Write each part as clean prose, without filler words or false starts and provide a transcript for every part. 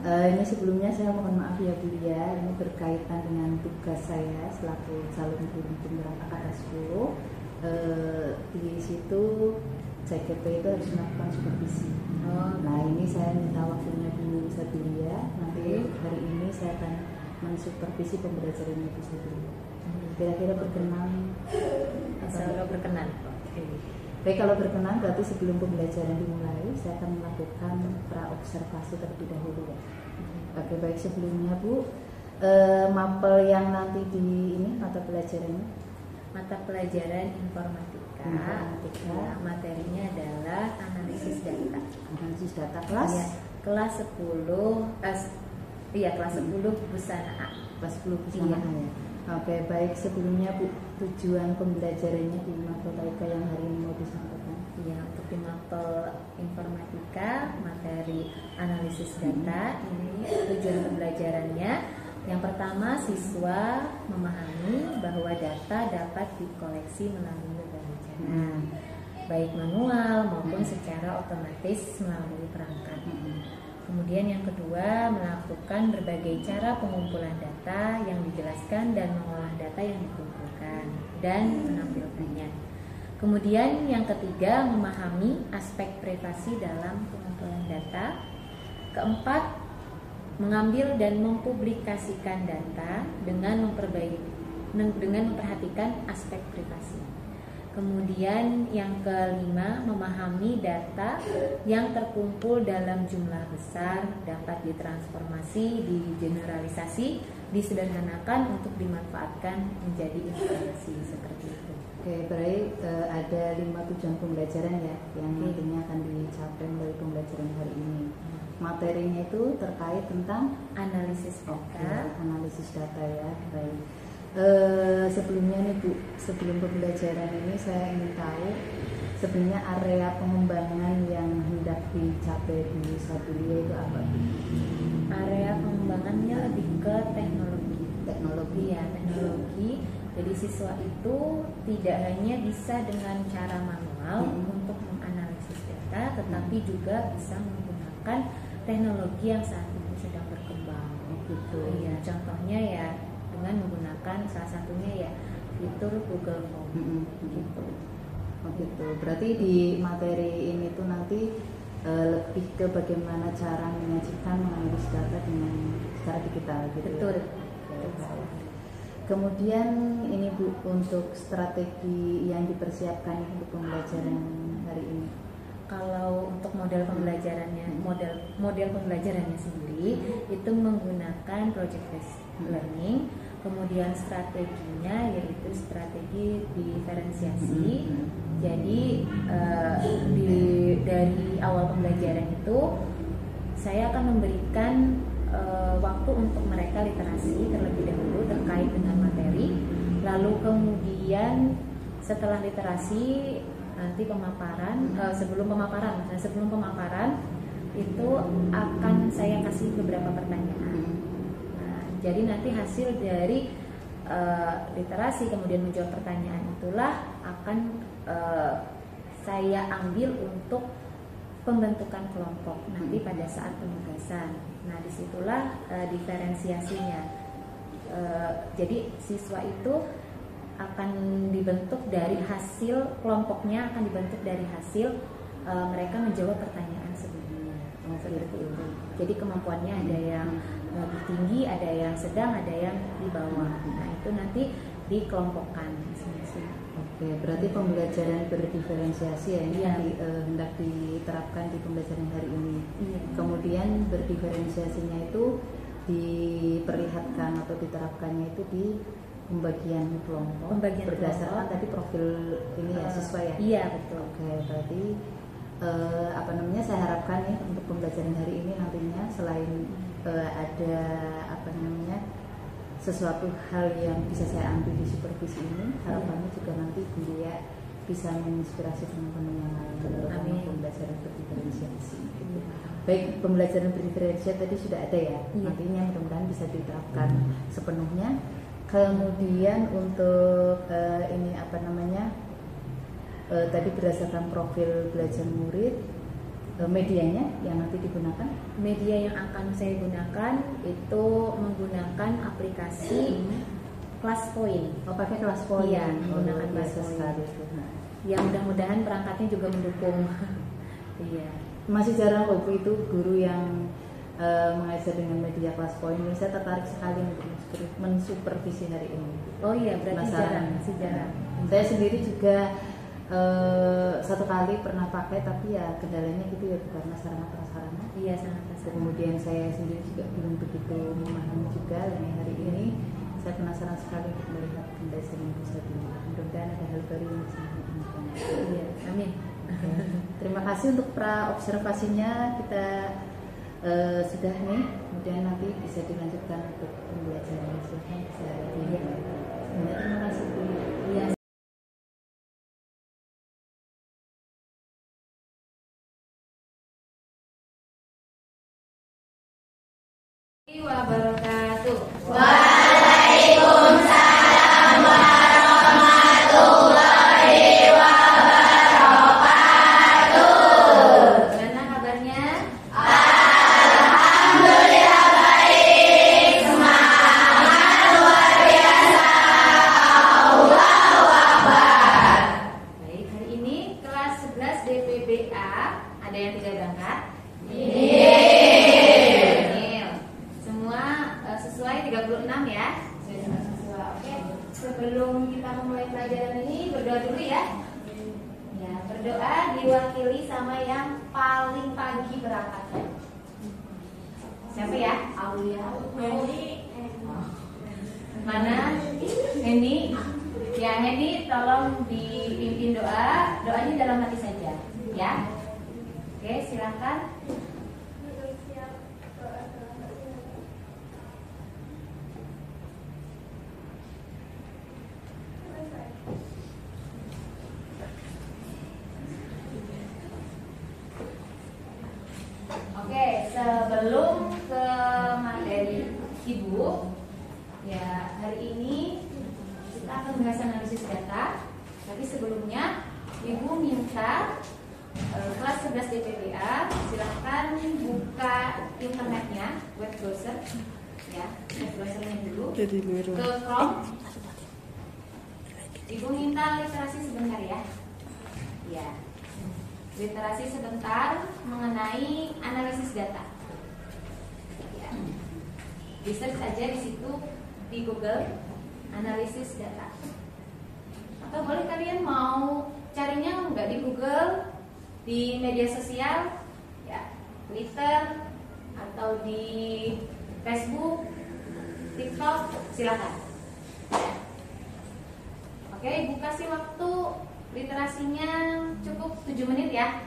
Ini sebelumnya saya mohon maaf ya Bu ya, ini berkaitan dengan tugas saya selaku calon guru penggerak angkatan 10. Di situ CGP itu harus melakukan supervisi. Nah ini saya minta waktunya Bu Sabilia. Nanti hari ini saya akan mensupervisi pembelajaran Bu Sabilia. Kira-kira berkenan? Kalau berkenan. Baik, kalau berkenan berarti sebelum pembelajaran dimulai saya akan melakukan pra-observasi terlebih dahulu ya. Oke, baik, sebelumnya Bu, mapel yang nanti di ini mata pelajarannya? Mata pelajaran informatika. Ya, materinya adalah analisis data. Analisis data kelas? Ya, kelas 10 kelas 10 busana A. Kelas 10 busana A ya. Oke, baik, sebelumnya Bu, tujuan pembelajarannya di mapel TIK yang hari ini mau disampaikan? Ya, untuk di mapel informatika, materi analisis data, ini tujuan pembelajarannya. Yang pertama, siswa memahami bahwa data dapat dikoleksi melalui berbagai cara, baik manual maupun secara otomatis melalui perangkat. Kemudian yang kedua, melakukan berbagai cara pengumpulan data yang dijelaskan dan mengolah data yang dikumpulkan dan menampilkannya. Kemudian yang ketiga, memahami aspek privasi dalam pengumpulan data. Keempat, mengambil dan mempublikasikan data dengan memperhatikan aspek privasi. Kemudian yang kelima, memahami data yang terkumpul dalam jumlah besar dapat ditransformasi, digeneralisasi, disederhanakan untuk dimanfaatkan menjadi informasi seperti itu. Oke, baik, ada 5 tujuan pembelajaran ya yang nantinya akan dicapai dari pembelajaran hari ini. Materinya itu terkait tentang analisis data. Analisis data ya, baik. Sebelumnya nih Bu, sebelum pembelajaran ini saya ingin tahu sebenarnya area pengembangan yang hendak dicapai di Sabilia itu apa Bu? Area pengembangannya lebih ke teknologi ya, teknologi. Jadi siswa itu tidak hanya bisa dengan cara manual untuk menganalisis data, tetapi juga bisa menggunakan teknologi yang saat ini sedang berkembang. Iya, contohnya ya dengan menggunakan salah satunya ya fitur Google Form. Gitu. Gitu. Berarti di materi ini tuh nanti lebih ke bagaimana cara menyajikan menganalisis data dengan secara digital gitu. Betul. Ya. Kemudian ini Bu, untuk strategi yang dipersiapkan untuk pembelajaran hari ini. Kalau untuk model pembelajarannya, model pembelajarannya sendiri itu menggunakan project based learning. Kemudian strateginya yaitu strategi diferensiasi. Jadi dari awal pembelajaran itu saya akan memberikan waktu untuk mereka literasi terlebih dahulu terkait dengan materi. Lalu kemudian setelah literasi nanti pemaparan, sebelum pemaparan itu akan saya kasih beberapa pertanyaan. Jadi nanti hasil dari literasi kemudian menjawab pertanyaan itulah akan saya ambil untuk pembentukan kelompok nanti pada saat penugasan. Nah disitulah diferensiasinya. Jadi siswa itu akan dibentuk dari hasil kelompoknya akan dibentuk dari hasil mereka menjawab pertanyaan sebelumnya. Seperti itu. Jadi kemampuannya ada yang lebih tinggi, ada yang sedang, ada yang di bawah. Nah itu nanti dikelompokkan masing-masing. Oke, berarti pembelajaran berdiferensiasi ya ini yang hendak diterapkan di pembelajaran hari ini. Kemudian berdiferensiasinya itu diperlihatkan atau diterapkannya itu di pembagian kelompok berdasarkan tadi profil ini ya siswa ya. Iya betul. Oke, berarti saya harapkan nih untuk pembelajaran hari ini nantinya selain ada sesuatu hal yang bisa saya ambil di supervisi ini, harapannya juga nanti Bulia bisa menginspirasi teman-teman yang lain dalam pembelajaran berdiferensiasi. Baik, pembelajaran berdiferensiasi tadi sudah ada ya, nantinya mudah-mudahan bisa diterapkan sepenuhnya. Kemudian untuk tadi berdasarkan profil belajar murid medianya yang nanti digunakan? Media yang akan saya gunakan itu menggunakan aplikasi ClassPoint. Oh, pakai ClassPoint. Iya, menggunakan biasa ClassPoint. sekali itu. Nah, Ya mudah-mudahan perangkatnya juga mendukung. Iya. masih jarang kok Bu, itu guru yang mengajar dengan media ClassPoint. Saya tertarik sekali untuk mensupervisi hari ini. Oh iya, berarti Penasaran. jarang, masih jarang. Saya sendiri juga satu kali pernah pakai, tapi ya kendalanya gitu ya, karena sarana prasarana. Iya, sangat pasar. Kemudian saya sendiri juga belum begitu memahami juga. Dan hari ini saya penasaran sekali untuk melihat penjelasan yang bisa di. Mudah-mudahan ada hal baru yang bisa ditemukan. Iya, amin. Terima kasih untuk pra observasinya. Kita sudah nih, kemudian nanti bisa dilanjutkan untuk pembelajaran. Silahkan bisa Iya. Terima kasih Bu. Iya. Wabarakatuh. Gimana kabarnya? Baik, hari ini kelas 11 DPBA ada yang tidak berangkat? Iya. Semua sesuai 36 ya? Sesuai. Oke. Sebelum kita memulai pelajaran ini berdoa dulu ya. Ya, berdoa diwakili sama yang paling pagi berangkatnya. Siapa ya? Aulia. Mana? Hendy. Ya, Hendy tolong dipimpin doa. Doanya dalam hati saja, ya. Oke, silakan. Oke, sebelum ke materi Ibu, ya hari ini kita akan membahas analisis data. Tapi sebelumnya Ibu minta kelas 11 DPBA silahkan buka internetnya, web browser, ya, web browsernya dulu ke Chrome. Ibu minta literasi sebentar ya. Ya, literasi sebentar mengenai analisis data. Ya. Di search aja di situ di Google analisis data. Atau boleh kalian mau carinya nggak di Google, di media sosial, ya, Twitter atau di Facebook, TikTok, silakan. Ya. Oke, Ibu kasih waktu literasinya cukup 7 menit ya.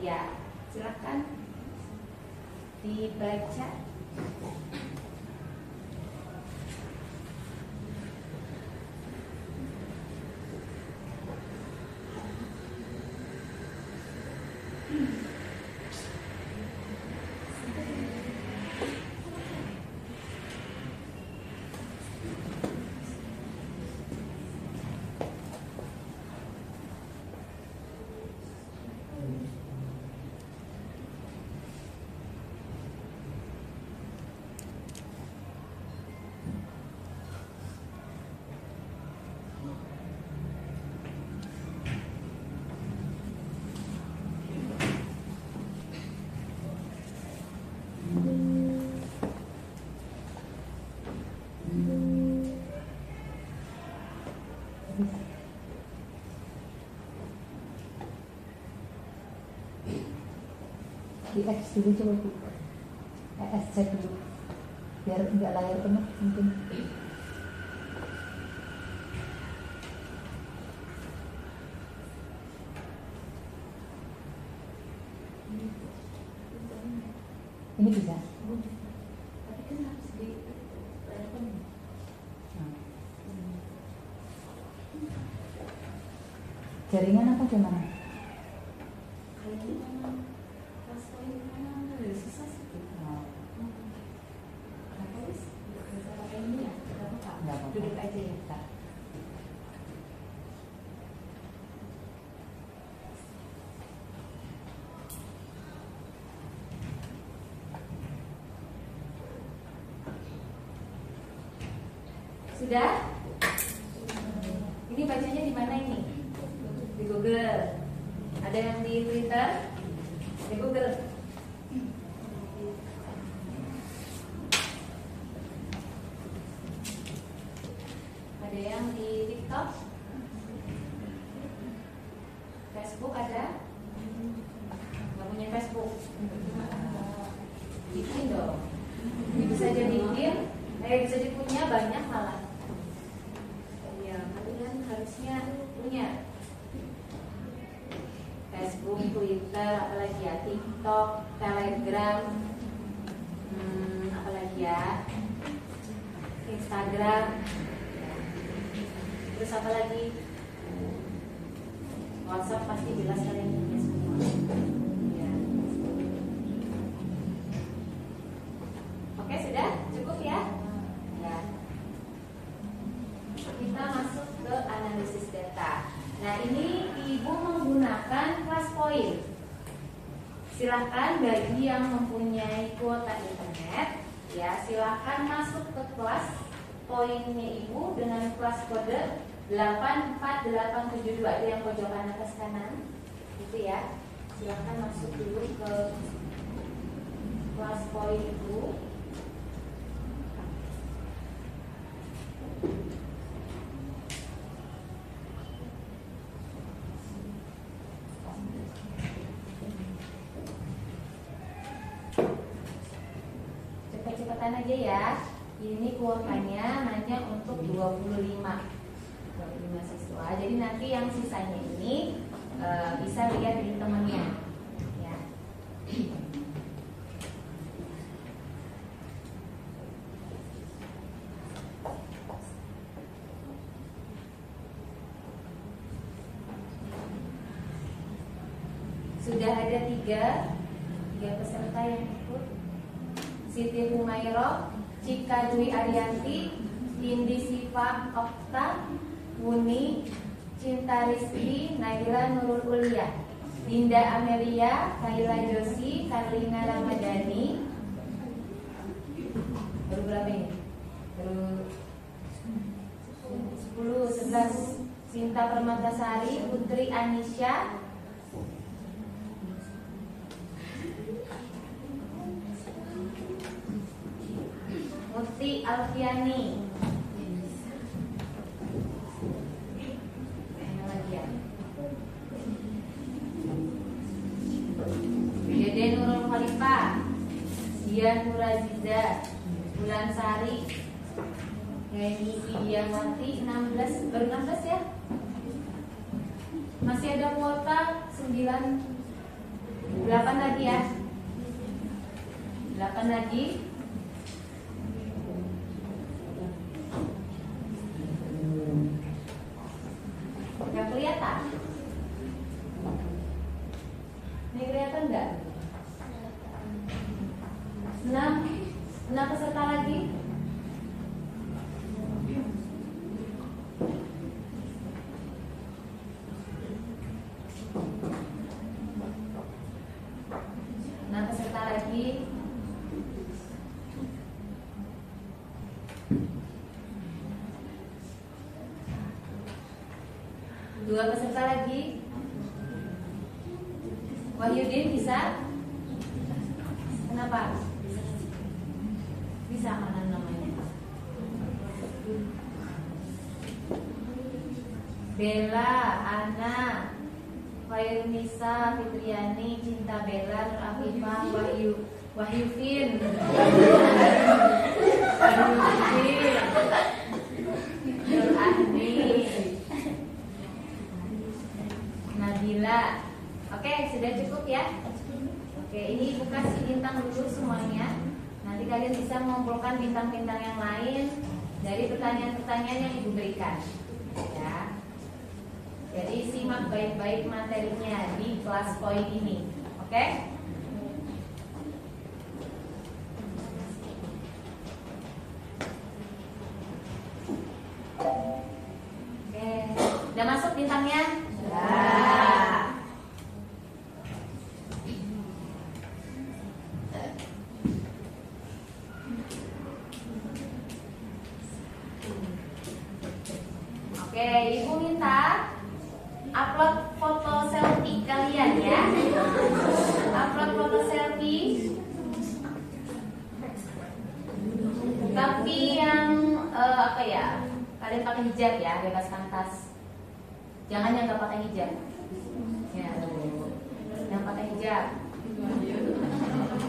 Ya, silakan dibaca. Di X dulu coba Bu. ESC dulu biar enggak layar penuh mungkin. Ini bisa. Tapi kan harus di layar penuh. Jaringan apa gimana? Kayaknya memang kelas poin memang ada susah sih. Kenapa wis? Bisa pakai ini ya? Tidak apa-apa. Nggak apa-apa. Duduk aja ya. Tak. Sudah? Ini bacanya di mana ini? Di Google. Ada yang di Twitter? Di Google. Ada yang di TikTok? Facebook ada? Nggak punya Facebook? Bikin dong. Ini bisa jadi bikin, bisa dipunya banyak malah. Ya, kalian harusnya punya Facebook, Twitter, apalagi ya, TikTok, Telegram, apalagi ya, Instagram, terus apa lagi? WhatsApp pasti jelas kalian punya semua. Ya. Oke, sudah cukup ya? Ya. Kita masuk ke analisis data. Nah, ini Ibu menggunakan kelas poin. Silahkan bagi yang mempunyai kuota internet, ya silahkan masuk ke kelas poinnya Ibu dengan kelas kode 84872 itu yang pojokan atas kanan, gitu ya. Silahkan masuk dulu ke kelas poin Ibu. Cepet-cepetan aja ya. Ini kuotanya hanya untuk 25 siswa. Jadi nanti yang sisanya ini bisa lihat di temannya ya. Sudah ada tiga peserta yang ikut. Siti Humairo, Cika Dwi Arianti, Indi Siva Okta, Wuni, Cinta Rizky, Nabila Nurul Ulia, Dinda Amelia, Kaila Josi, Karlina Ramadhani. Baru berapa ini? Baru 10, 11. Sinta Permatasari, Putri Anisha, Muti Alfiani. Dede Nurul Khalifah, Dian Nuraziza, Bulan Sari, Heni Idiamati, 16, baru 16 ya. Masih ada kuota 9, 8 lagi ya. 8 lagi. Gak kelihatan? Ini kelihatan enggak? 6 peserta lagi. Peserta lagi. 2 peserta lagi. Wahyudin bisa? Kenapa? Bisa mana namanya? Bella, Ana, Wahyunisa, Fitriani, Cinta Bella, Nur Afifah, Wahyufin, Nur Ahni, Nabila. Oke, sudah cukup ya. Oke, ini Ibu kasih bintang dulu semuanya. Nanti kalian bisa mengumpulkan bintang-bintang yang lain dari pertanyaan-pertanyaan yang Ibu berikan. Ya. Jadi simak baik-baik materinya di kelas poin ini. Oke? Oke. Udah masuk bintangnya? Sudah. Oke, Ibu minta upload foto selfie kalian ya. Upload foto selfie. Tapi yang apa ya? Kalian pakai hijab ya, bebas kantas. Jangan yang nggak pakai hijab. Ya, yang pakai hijab.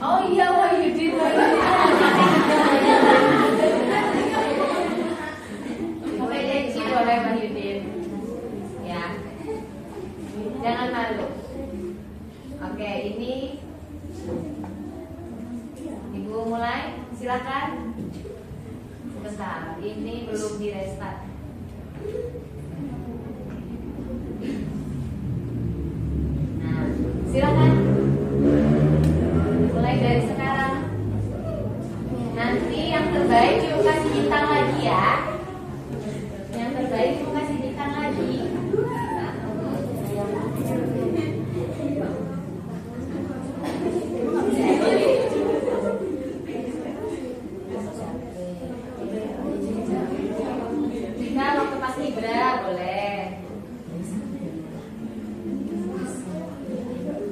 Oh iya, Wahyudin. Pakai leci boleh Wahyudin. Ya, jangan malu. Oke, ini Ibu mulai, silakan. Sebentar, ini belum di restart. Nah, silakan. Mulai dari sekarang. Nanti yang terbaik Ibu kasih bintang lagi ya. Yang terbaik Ibu kasih bintang lagi. Jika waktu pas Libra boleh.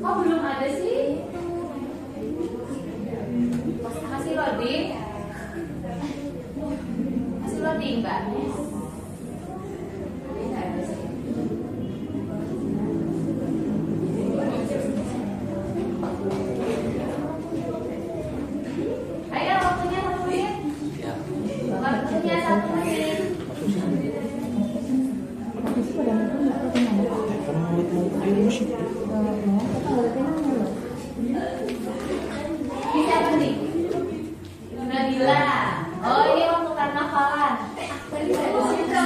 Oh belum ada sih. Masih loading. Masih loading Mbak. Ayo waktunya 1 menit. Waktunya 1 menit. Siapa nih? Nabila. Oh ini waktu karnavalan. Oh, cowoknya.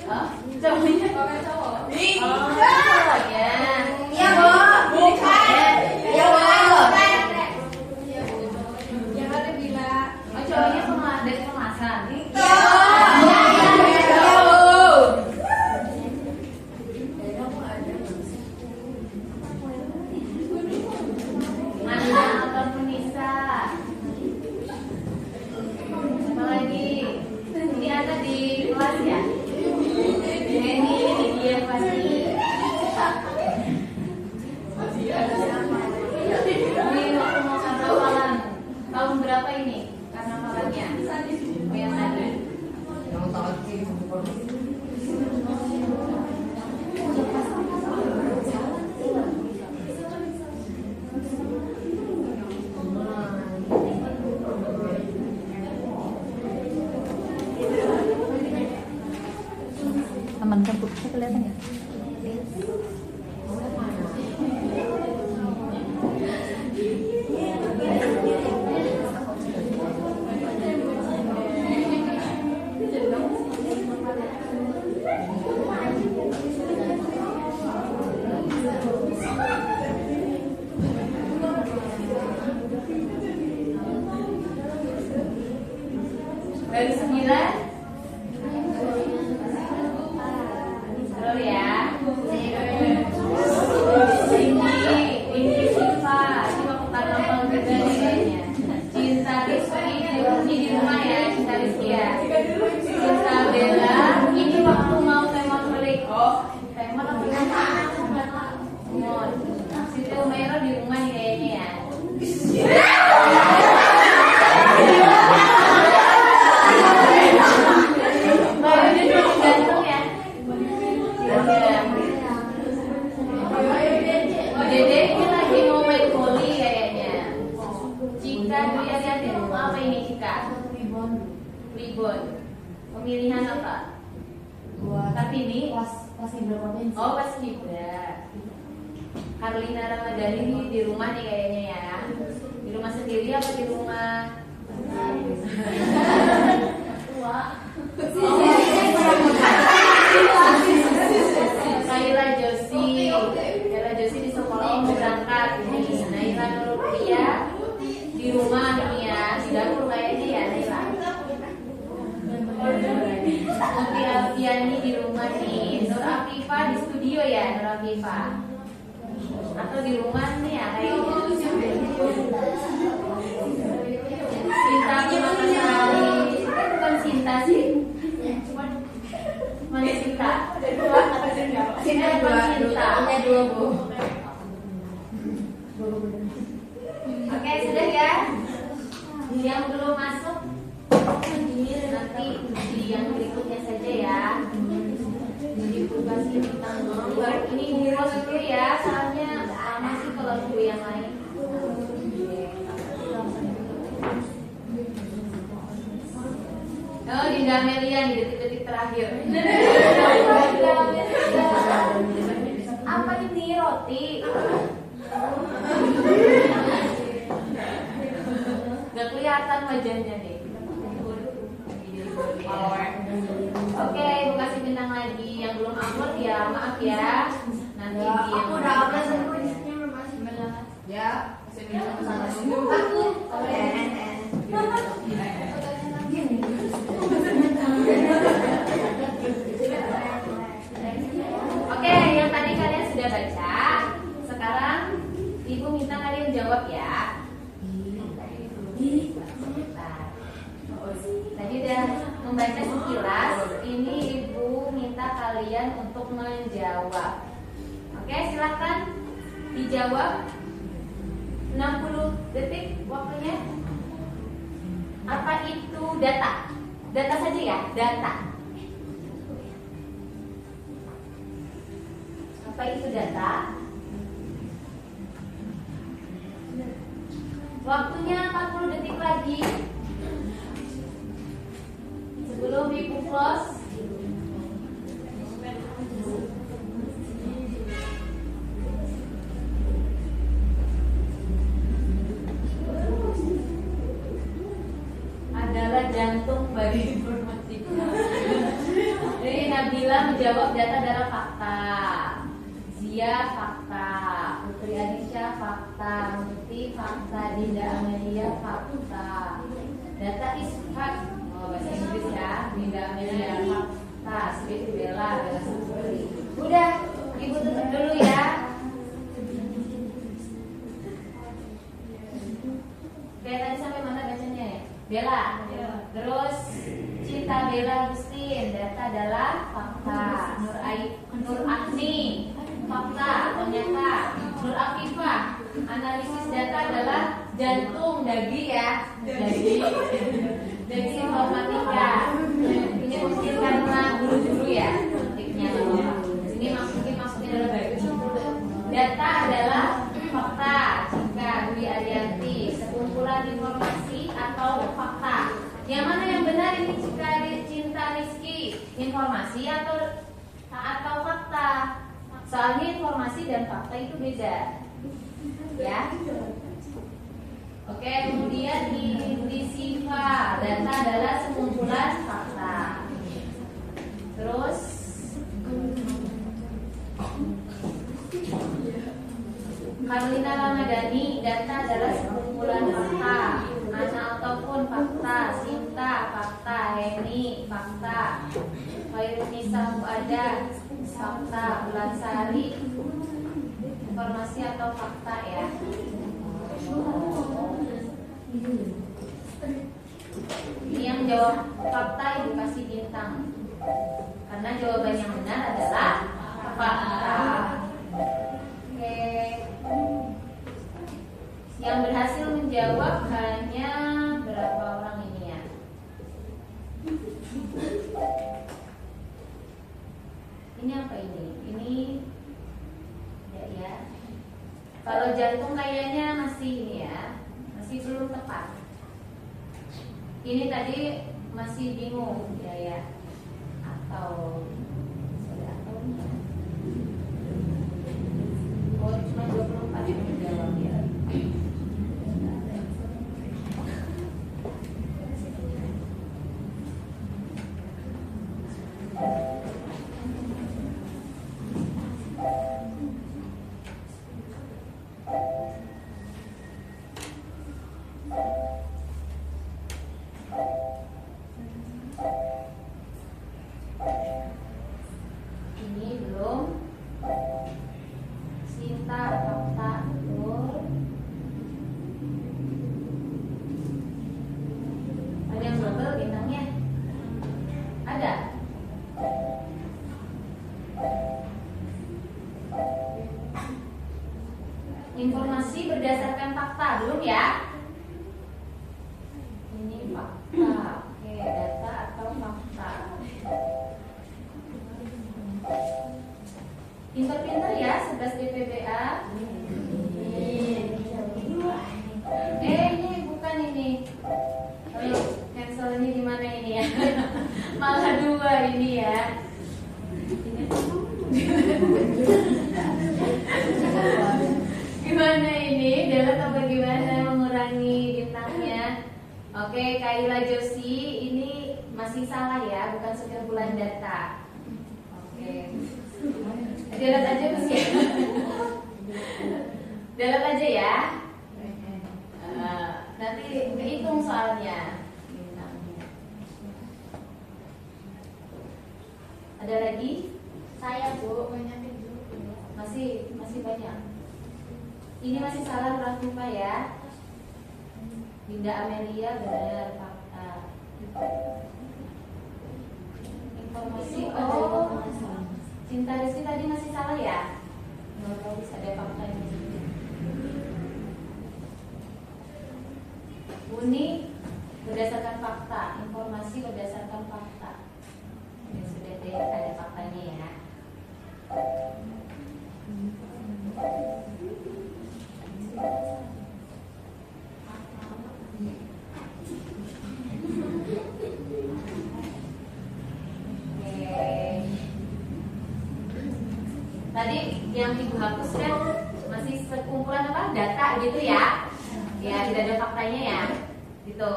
Oh, cowoknya. Iya, Bu. Bukan. Iya, Bu. Yang ada Bila. Oh, cowoknya dari pemasan. Mana atau Nisa? Apa lagi? Ini ada di kelas ya? Ini dia pasti. Ini waktu mau karnavalan. Tahun berapa ini karnavalannya? Oh yang tadi. Aman kan Bu? Kelihatan ya? Dari 9. Terus ya. Ini Siva. Ini waktu karnaval juga nih kayaknya. Cinta Rizky ini di rumah ya. Cinta Rizky ya. Cinta Bella. Ini waktu mau temon balik. Oh, temon apa ya? Temon. Siti Umaira di rumah nih kayaknya ya. Gantung ya. Dede ini lagi mau main volley kayaknya. Cika lihat di rumah apa ini Cika? Ribon. Pemilihan apa? Kartini. Pas Ibra provinsi. Oh pas Ibra. Karlina Ramadhani ini di rumah nih kayaknya ya. Di rumah sendiri apa di rumah? Tua. Kaila Josi di sekolah mau berangkat nih. Naila Nurpia di rumah nih ya, di dapur kayaknya ya Naila. Putri Alfiani di rumah nih. Nur Afifah di studio ya, Nur Afifah. Atau di rumah nih ya kayaknya. Sinta Makanari, bukan Sinta sih. Mana Sinta? Yang belum masuk nanti di yang berikutnya saja ya. Jadi tugas ini tanggung ini di pos dulu ya, soalnya lama sih kalau dulu yang lain. Oh, Dinda Amelia di detik-detik terakhir. Apa ini roti? Gak kelihatan wajahnya deh. Oke, ibu kasih bintang lagi. Yang belum upload ya, maaf ya. Nanti Ya, dia aku udah upload semuanya masih benar. Ya, kasih bintang sama aku. Oke. Oke, yang tadi kalian sudah baca. Sekarang ibu minta kalian jawab ya. Tadi udah membaca sekilas. Ini ibu minta kalian untuk menjawab. Oke, silakan dijawab. 60 detik waktunya. Apa itu data? Data saja ya, data. Apa itu data? Waktunya 40 detik lagi. Sebelum ibu close. Adalah jantung bagi informasi. Jadi Nabila menjawab data adalah fakta. Zia fakta, Putri Adisha fakta, Muti fakta, Dinda Amelia fakta. Data is fact. Oh, bahasa Inggris ya. Dinda Amelia fakta, seperti Bella, Bella Sendiri. Udah, ibu tutup dulu ya. Oke, tadi sampai mana bacanya ya? Bella. Terus Cinta Bella Agustin, data adalah fakta. Nur Agni, fakta atau nyata. Nur Afifah, analisis data adalah jantung daging ya. Daging informatika. Ini mungkin karena guru-guru ya. Ketiknya ini maksudnya adalah bagi. Data adalah fakta. Jika Dwi Arianti, sekumpulan informasi atau fakta. Yang mana yang benar ini Cinta Rizky? Informasi atau fakta? Soalnya informasi dan fakta itu beda. Ya. Oke, kemudian di Siva, data adalah sekumpulan fakta. Terus Karlina Ramadhani, data adalah sekumpulan fakta. Ana ataupun fakta. Sinta fakta. Heni fakta. Khairunisa Muada fakta. Bulansari informasi atau fakta ya. Ini yang jawab fakta ibu kasih bintang. Karena jawaban yang benar adalah fakta. Oke. Yang berhasil menjawab hanya berapa orang ini ya? Ini apa ini? Ini ya. Kalau jantung kayaknya masih ini ya, masih belum tepat. Ini tadi masih bingung ya. Atau sudah tahunnya? Oh, cuma 24 yang menjawab ya. Informasi berdasarkan fakta, belum ya? fakta. Oke, data atau fakta. Pinter-pinter ya 11 DPBA. Ini bukan ini. Cancel ini gimana ini ya? Malah 2 ini ya. Gimana ini? Dapat apa gimana mengurangi bintangnya? Oke, Kaila Josi ini masih salah ya, bukan sekumpulan data. Oke. Dalat aja Mas ya. Dalat aja ya. Nanti hitung soalnya. Ada lagi? Saya Bu, banyak dulu. Masih banyak. Ini masih salah ulang lupa ya. Dinda Amelia benar fakta. Informasi Cinta Rizky tadi masih salah ya? Nggak bisa ada fakta ini. Uni berdasarkan fakta, informasi berdasarkan fakta. Ini sudah ada faktanya ya. Tadi yang Ibu hapus kan masih sekumpulan apa? Data gitu ya. Ya, tidak ada faktanya ya. Gitu.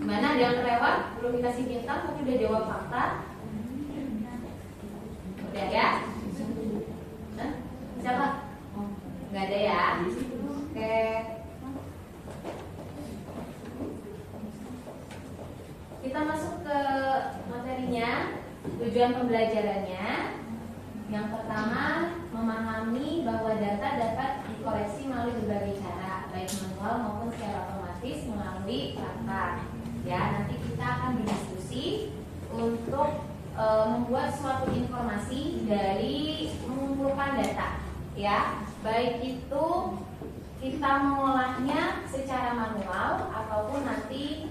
Gimana, ada yang kelewat? Belum dikasih bintang tapi udah jawab fakta. Udah ya? Hah? Siapa? Nggak ada ya? Oke. Kita masuk ke materinya, tujuan pembelajarannya. Yang pertama, memahami bahwa data dapat dikoleksi melalui berbagai cara, baik manual maupun secara otomatis melalui perangkat. Ya, nanti kita akan berdiskusi untuk membuat suatu informasi dari mengumpulkan data. Ya, baik itu kita mengolahnya secara manual ataupun nanti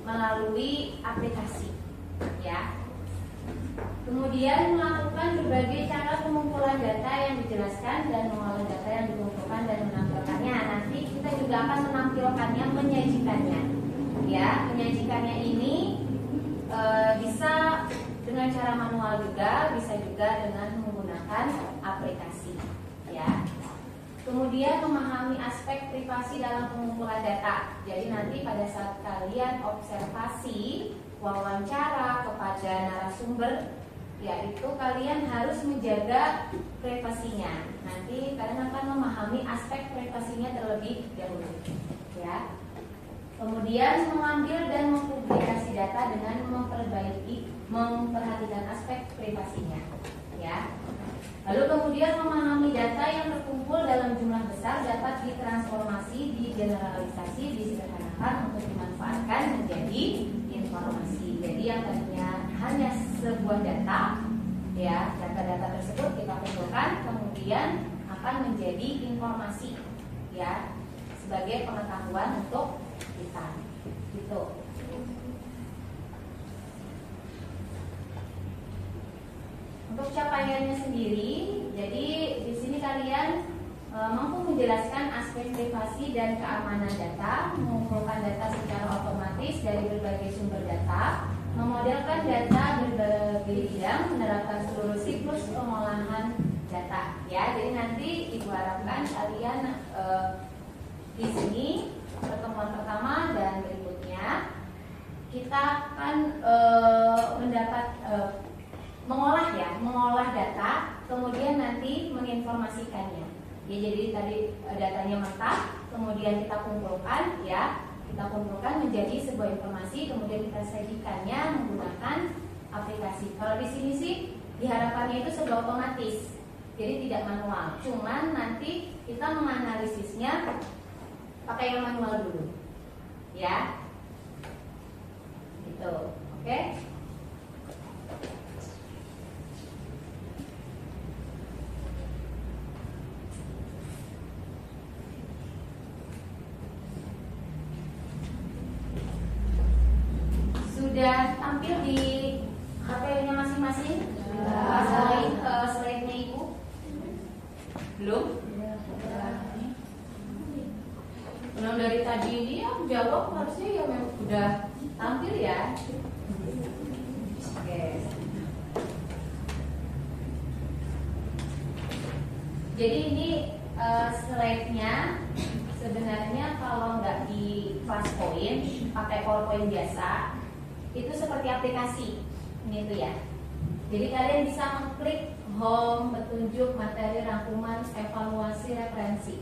melalui aplikasi, ya. Kemudian melakukan berbagai cara pengumpulan data yang dijelaskan dan mengolah data yang dikumpulkan dan menampilkannya. Nanti kita juga akan menampilkannya, menyajikannya, ya. Menyajikannya ini bisa dengan cara manual juga, bisa juga dengan menggunakan aplikasi, ya. Kemudian memahami aspek privasi dalam pengumpulan data. Jadi nanti pada saat kalian observasi, wawancara kepada narasumber, ya itu kalian harus menjaga privasinya. Nanti kalian akan memahami aspek privasinya terlebih dahulu, ya. Kemudian mengambil dan mempublikasi data dengan memperhatikan aspek privasinya, ya. Lalu kemudian memahami data yang terkumpul dalam jumlah besar dapat ditransformasi, digeneralisasi, disederhanakan untuk dimanfaatkan menjadi informasi. Jadi yang tadinya hanya sebuah data, ya, data-data tersebut kita kumpulkan kemudian akan menjadi informasi, ya, sebagai pengetahuan untuk kita. Gitu. Untuk capaiannya sendiri, jadi di sini kalian mampu menjelaskan aspek privasi dan keamanan data, mengumpulkan data secara otomatis dari berbagai sumber data, memodelkan data berbagai bidang, menerapkan seluruh siklus pengolahan data. Ya, jadi nanti Ibu harapkan kalian di sini pertemuan pertama dan berikutnya kita akan mendapat mengolah data, kemudian nanti menginformasikannya. Ya, jadi tadi datanya mentah, kemudian kita kumpulkan, ya, kita kumpulkan menjadi sebuah informasi, kemudian kita sajikannya menggunakan aplikasi. Kalau di sini sih diharapkannya itu serba otomatis, jadi tidak manual. Cuman nanti kita menganalisisnya pakai yang manual dulu, ya, gitu, oke? sudah tampil di HP-nya masing-masing? Selain slide-nya Ibu? Belum? Belum. Dari tadi ini yang jawab harusnya ya memang sudah tampil ya. Oke. Jadi ini slide-nya sebenarnya kalau nggak di ClassPoint, pakai PowerPoint biasa, itu seperti aplikasi ini tuh ya. Jadi kalian bisa mengklik home, petunjuk, materi, rangkuman, evaluasi, referensi.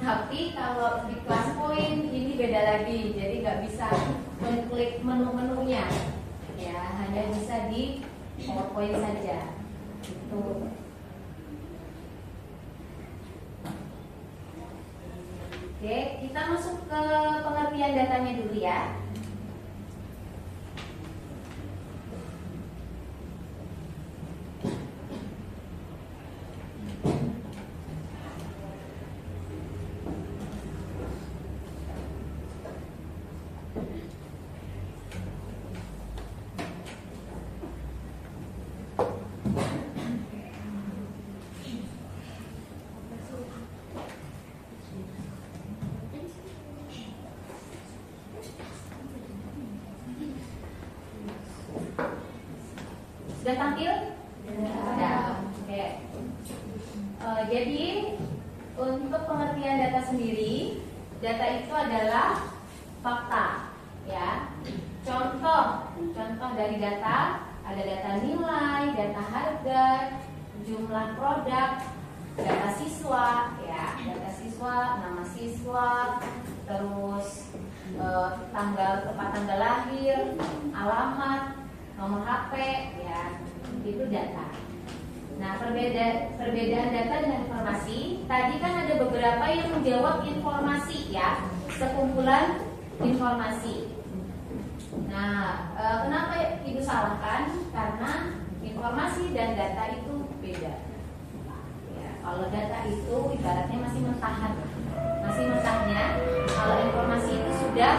Tapi kalau di ClassPoint ini beda lagi, jadi nggak bisa mengklik menu-menunya, ya hanya bisa di PowerPoint saja. Itu. Oke, kita masuk ke pengertian datanya dulu ya. Sudah tampil? Sudah. Oke. Jadi untuk pengertian data sendiri, data itu adalah fakta, ya. Contoh dari data ada data nilai, data harga, jumlah produk, data siswa, ya, data siswa, nama siswa, terus tempat tanggal lahir, alamat, nomor HP, ya, itu data. Nah, perbedaan data dengan informasi, tadi kan ada beberapa yang menjawab informasi, ya, sekumpulan informasi. Nah, kenapa Ibu salahkan? Karena informasi dan data itu beda. Ya, kalau data itu ibaratnya masih mentahnya. Kalau informasi itu sudah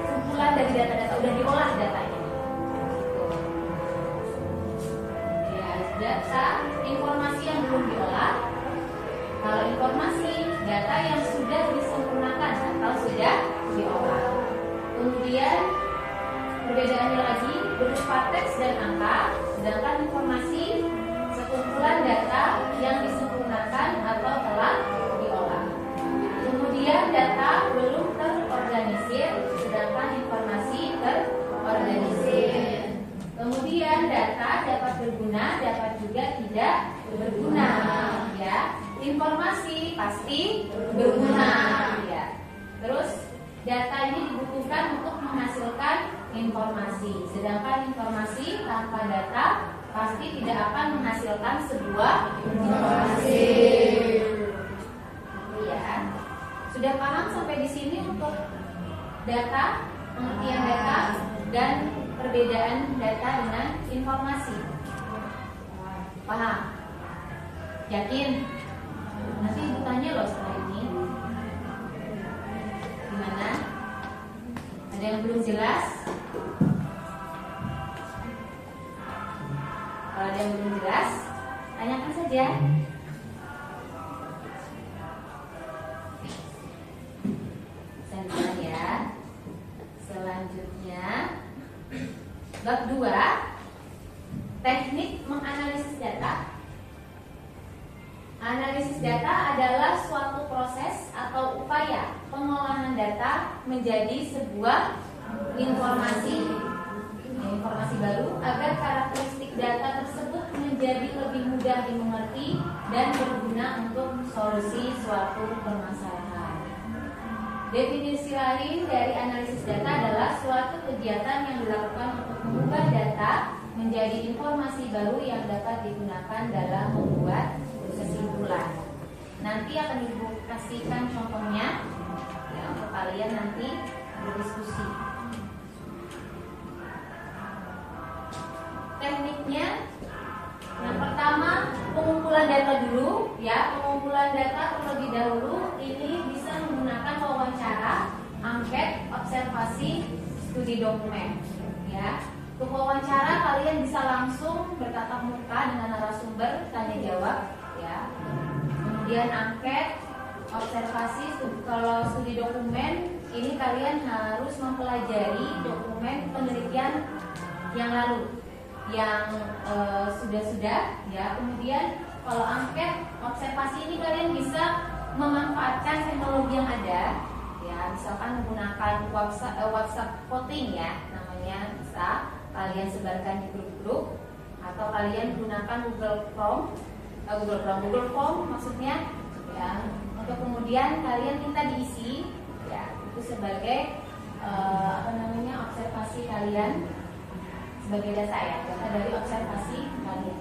kumpulan dari data-data, udah diolah datanya. Ya, data informasi yang belum diolah. Kalau informasi data yang sudah disempurnakan atau sudah diolah. Kemudian perbedaannya lagi berupa teks dan angka, sedangkan informasi sekumpulan data yang disempurnakan atau telah diolah. Kemudian data belum terorganisir, sedangkan informasi terorganisir. Kemudian data dapat berguna, dapat juga tidak berguna, ya. Informasi pasti berguna, ya. Terus data ini dibutuhkan untuk menghasilkan informasi, sedangkan informasi tanpa data pasti tidak akan menghasilkan sebuah informasi. Ya, sudah paham sampai di sini untuk data, pengertian data dan perbedaan data dengan informasi. Paham? Yakin? Nanti Ibu tanya loh setelah ini. Gimana? Ada yang belum jelas? Kalau ada yang belum jelas, tanyakan saja. Lanjutkan ya. Selanjutnya, bab 2, teknik menganalisis data. Analisis data adalah suatu proses atau upaya pengolahan data menjadi sebuah informasi baru agar karakteristik data tersebut menjadi lebih mudah dimengerti dan berguna untuk solusi suatu permasalahan. Definisi lain dari analisis data adalah suatu kegiatan yang dilakukan untuk mengubah data menjadi informasi baru yang dapat digunakan dalam membuat kesimpulan. Nanti akan Ibu kasihkan contohnya ya, untuk kalian nanti berdiskusi. Tekniknya, yang pertama pengumpulan data dulu, ya. Pengumpulan data terlebih dahulu ini bisa menggunakan wawancara, angket, observasi, studi dokumen. Ya, untuk wawancara kalian bisa langsung bertatap muka dengan narasumber, tanya jawab. Ya, kemudian angket, observasi. Kalau studi dokumen ini kalian harus mempelajari dokumen penelitian yang lalu, yang sudah-sudah. Ya, kemudian kalau angket, observasi ini kalian bisa memanfaatkan teknologi yang ada. Ya, misalkan menggunakan WhatsApp voting ya, namanya bisa kalian sebarkan di grup-grup, atau kalian gunakan Google Form maksudnya ya, untuk kemudian kalian minta diisi ya, itu sebagai observasi kalian, sebagai data ya, data dari observasi kalian.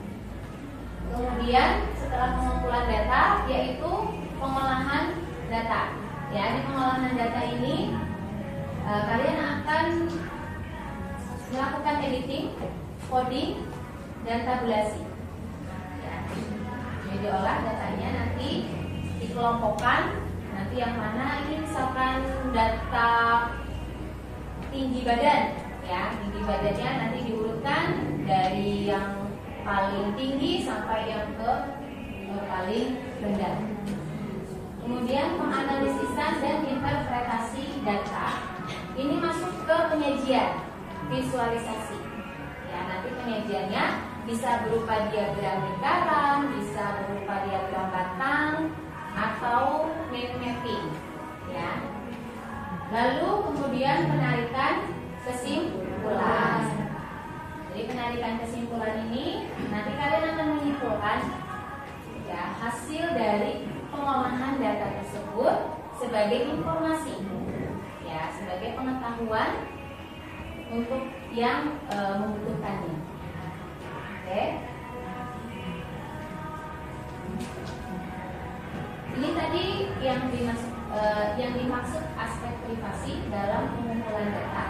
Kemudian setelah pengumpulan data yaitu pengolahan data. Ya, di pengolahan data ini kalian akan melakukan editing, coding, dan tabulasi. Ya, jadi diolah datanya, nanti dikelompokkan. Nanti yang mana ini misalkan data tinggi badan, ya, tinggi badannya nanti diurutkan dari yang paling tinggi sampai yang ke paling rendah. Kemudian penganalisisan dan interpretasi data. Ini masuk ke penyajian, visualisasi. Ya, nanti penyajiannya bisa berupa diagram lingkaran, bisa berupa diagram batang, atau mind mapping. Ya. Lalu kemudian penarikan kesimpulan. Jadi penarikan kesimpulan ini nanti kalian akan menyimpulkan ya hasil dari pengolahan data tersebut sebagai informasi, ya, sebagai pengetahuan untuk yang membutuhkannya. Oke. Ini tadi yang dimaksud aspek privasi dalam pengumpulan data.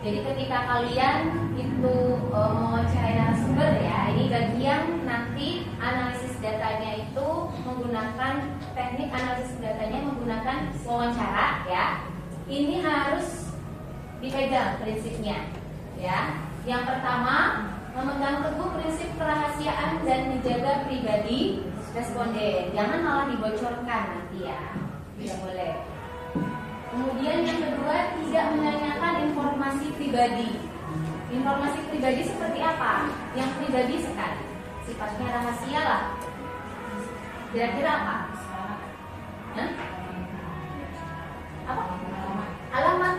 Jadi ketika kalian itu mewawancarai narasumber ya, ini bagi yang nanti analisis datanya itu menggunakan teknik analisis datanya menggunakan wawancara ya. Ini harus dipegang prinsipnya ya. Yang pertama, memegang teguh prinsip kerahasiaan dan menjaga pribadi responden. Jangan malah dibocorkan nanti ya. Tidak boleh. Kemudian yang kedua, tidak menanyakan informasi pribadi. Informasi pribadi seperti apa? Yang pribadi sekali, sifatnya rahasia lah. Kira-kira apa? Hah? Apa? Alamat?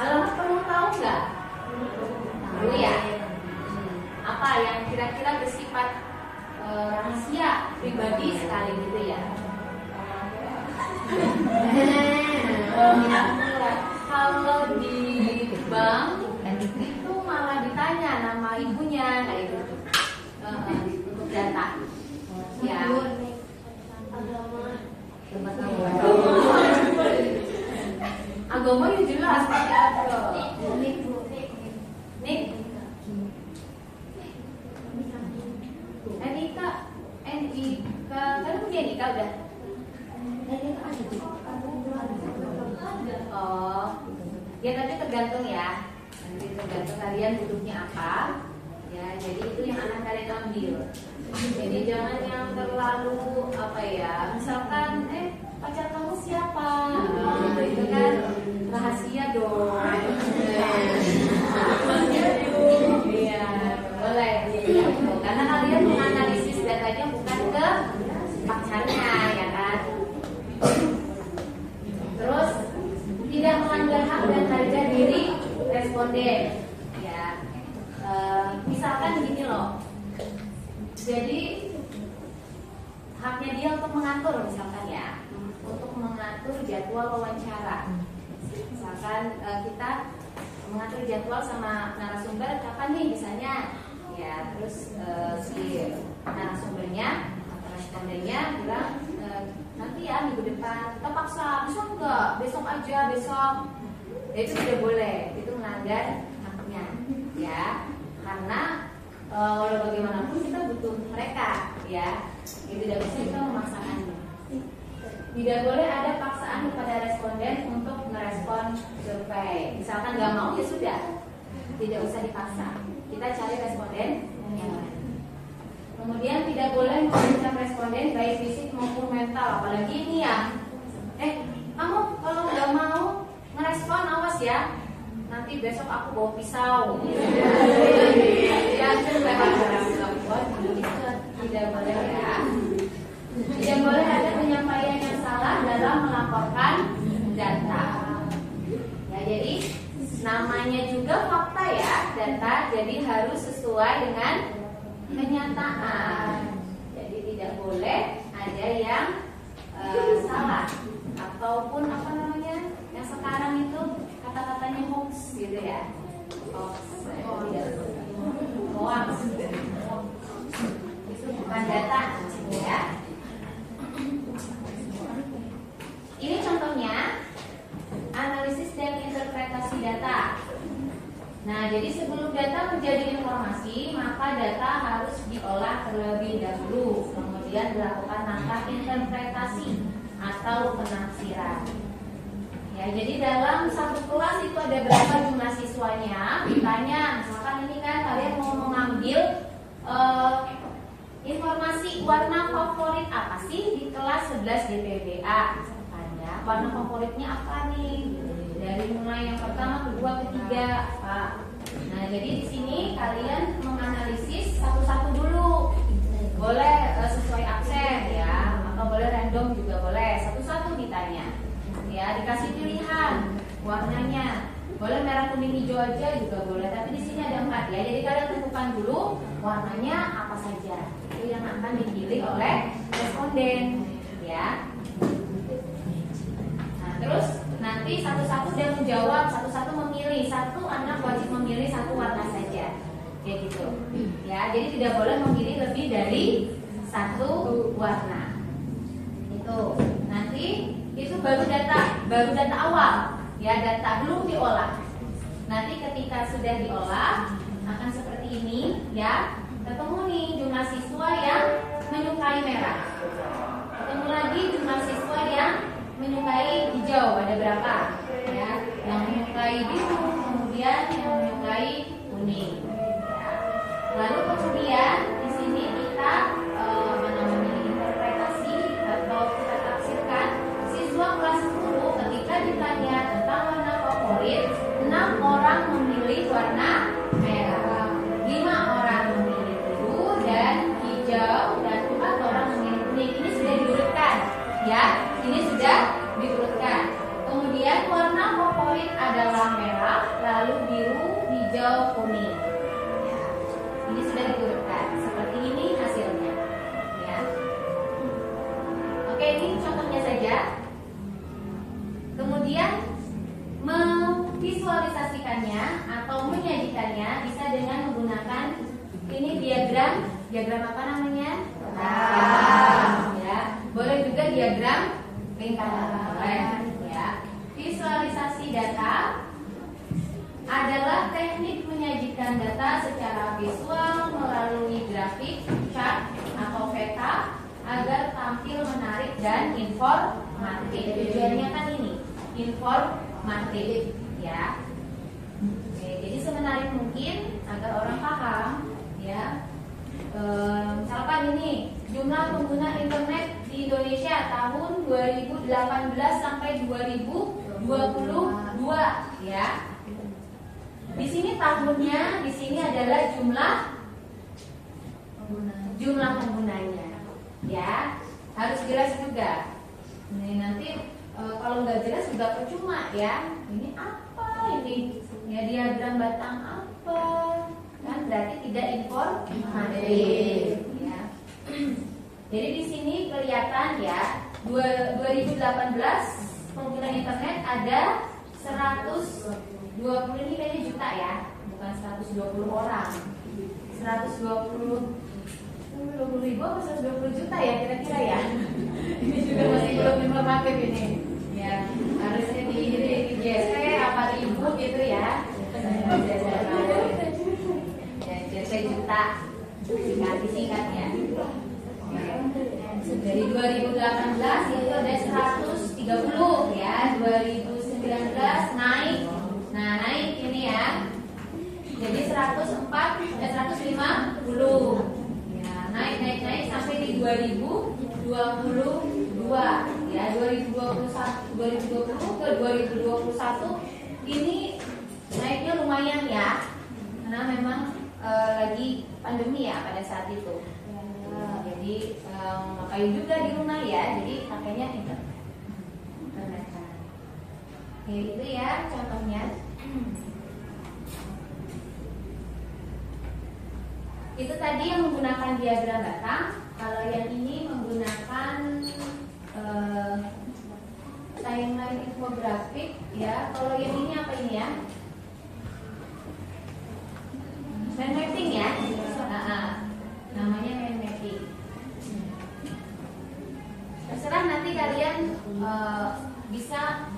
Alamat perlu tahu nggak? Perlu ya. Apa yang kira-kira bersifat rahasia pribadi sekali gitu ya? Kalau di bank itu malah ditanya nama ibunya kayak gitu untuk data. Ya. Agama yang jelas pasti ada. Nik. NIK, kalian punya NIK udah? Oh, ya tapi tergantung ya. Nanti tergantung kalian butuhnya apa. Ya, jadi itu yang akan kalian ambil. Jadi jangan yang terlalu apa ya. Misalkan, pacar kamu siapa? Itu kan rahasia dong. Iya, boleh. Karena kalian menganalisis datanya bukan ke pacarnya, ya kan? Terus tidak melanggar hak dan harga diri responden. Ya, misalkan gini loh. Jadi haknya dia untuk mengatur, misalkan ya, untuk mengatur jadwal wawancara. Misalkan kita mengatur jadwal sama narasumber kapan nih misalnya, ya, terus si narasumbernya atau respondennya bilang nanti ya minggu depan, kita paksa, bisa enggak? Besok aja, besok. Ya, itu tidak boleh, itu melanggar haknya, ya. Karena walau bagaimanapun kita butuh mereka, ya. Itu tidak bisa kita memaksakannya. tidak boleh ada paksaan kepada responden untuk merespon survei. Misalkan nggak mau ya sudah, tidak usah dipaksa. Kita cari responden yang lain. Kemudian tidak boleh mengancam responden baik fisik maupun mental. Apalagi ini ya, kamu kalau nggak mau ngerespon awas ya, nanti besok aku bawa pisau. Tidak boleh ya. Tidak boleh ada penyampaian yang salah dalam melaporkan data. Ya, jadi namanya juga fakta ya, data. Jadi harus sesuai dengan kenyataan. Jadi tidak boleh ada yang salah ataupun apa namanya yang sekarang itu kata-katanya hoax gitu ya. Hoax. Itu bukan data ya. Ini contohnya analisis dan interpretasi data. Nah, jadi sebelum data menjadi informasi, maka data harus diolah terlebih dahulu, kemudian dilakukan langkah interpretasi atau penafsiran. Ya, jadi dalam satu kelas itu ada berapa jumlah siswanya? Ditanya, misalkan ini kan kalian mau mengambil informasi warna favorit apa sih di kelas 11 DPBA? Misalkan ya, warna favoritnya apa nih? Dari mulai yang pertama, kedua, ketiga, apa? Nah, jadi di sini kalian menganalisis satu-satu dulu. Boleh sesuai aksen ya, atau boleh random juga boleh. Satu-satu ditanya. Ya, dikasih pilihan warnanya. Boleh merah, kuning, hijau aja juga boleh. Tapi di sini ada 4 ya. Jadi kalian tentukan dulu warnanya apa saja. Itu yang akan dipilih oleh responden, ya. Nah, terus nanti satu-satu dia menjawab, satu-satu memilih. Satu anak wajib memilih satu warna saja, kayak gitu. Ya, jadi tidak boleh memilih lebih dari satu warna. Itu nanti itu baru data awal, ya, data belum diolah. Nanti ketika sudah diolah akan seperti ini, ya. Ketemu nih jumlah siswa yang menyukai merah. Ketemu lagi jumlah siswa yang menyukai hijau, ada berapa? Ya, yang menyukai biru, kemudian yang menyukai kuning. Ya. Lalu kemudian di sini kita interpretasi atau kita tafsirkan siswa kelas 10 ketika ditanya tentang warna favorit, 6 orang memilih warna merah, 5 orang memilih biru dan hijau, dan 4 orang memilih kuning. Ini sudah diurutkan, ya. Ini sudah diurutkan. Kemudian warna favorit adalah merah, lalu biru, hijau, kuning. Ya. Ini sudah diurutkan. Seperti ini hasilnya. Ya. Oke, ini contohnya saja. Kemudian memvisualisasikannya atau menyajikannya bisa dengan menggunakan ini diagram apa namanya? Ya. Boleh juga diagram lingkaran, ya. Visualisasi data adalah teknik menyajikan data secara visual melalui grafik, chart, atau peta agar tampil menarik dan informatif. Tujuannya kan ini, informatif, ya. Oke, jadi semenarik mungkin agar orang paham, ya. Misalkan ini jumlah pengguna internet di Indonesia tahun 2018 sampai 2022, ya. Di sini tahunnya, di sini adalah jumlah penggunanya, ya. Harus jelas juga. Ini nanti kalau nggak jelas juga percuma, ya. Ini apa ini? Ya, diagram batang apa? Kan berarti tidak informatif, ya. Jadi di sini kelihatan ya 2018 pengguna internet ada 120, ini kayaknya juta ya, bukan 120 orang. 120 ribu atau 120 juta ya kira-kira ya. Ini juga masih belum informatif ini. Ya, harusnya digeser apa ribu gitu ya. Juta disingkatnya. Dari 2018 itu ada 130 ya. 2019 naik. Nah, naik ini ya. Jadi 150 ya, naik sampai di 2022 ya. 2020 ke 2021 ini naiknya lumayan ya, karena memang lagi pandemi ya pada saat itu. Jadi ngapain juga di rumah ya, jadi pakainya internet. Oke, itu ya contohnya. Itu tadi yang menggunakan diagram batang. Kalau yang ini menggunakan timeline infografik ya. Kalau yang ini apa ini ya? Mind mapping ya. Namanya mind mapping. Terserah nanti kalian bisa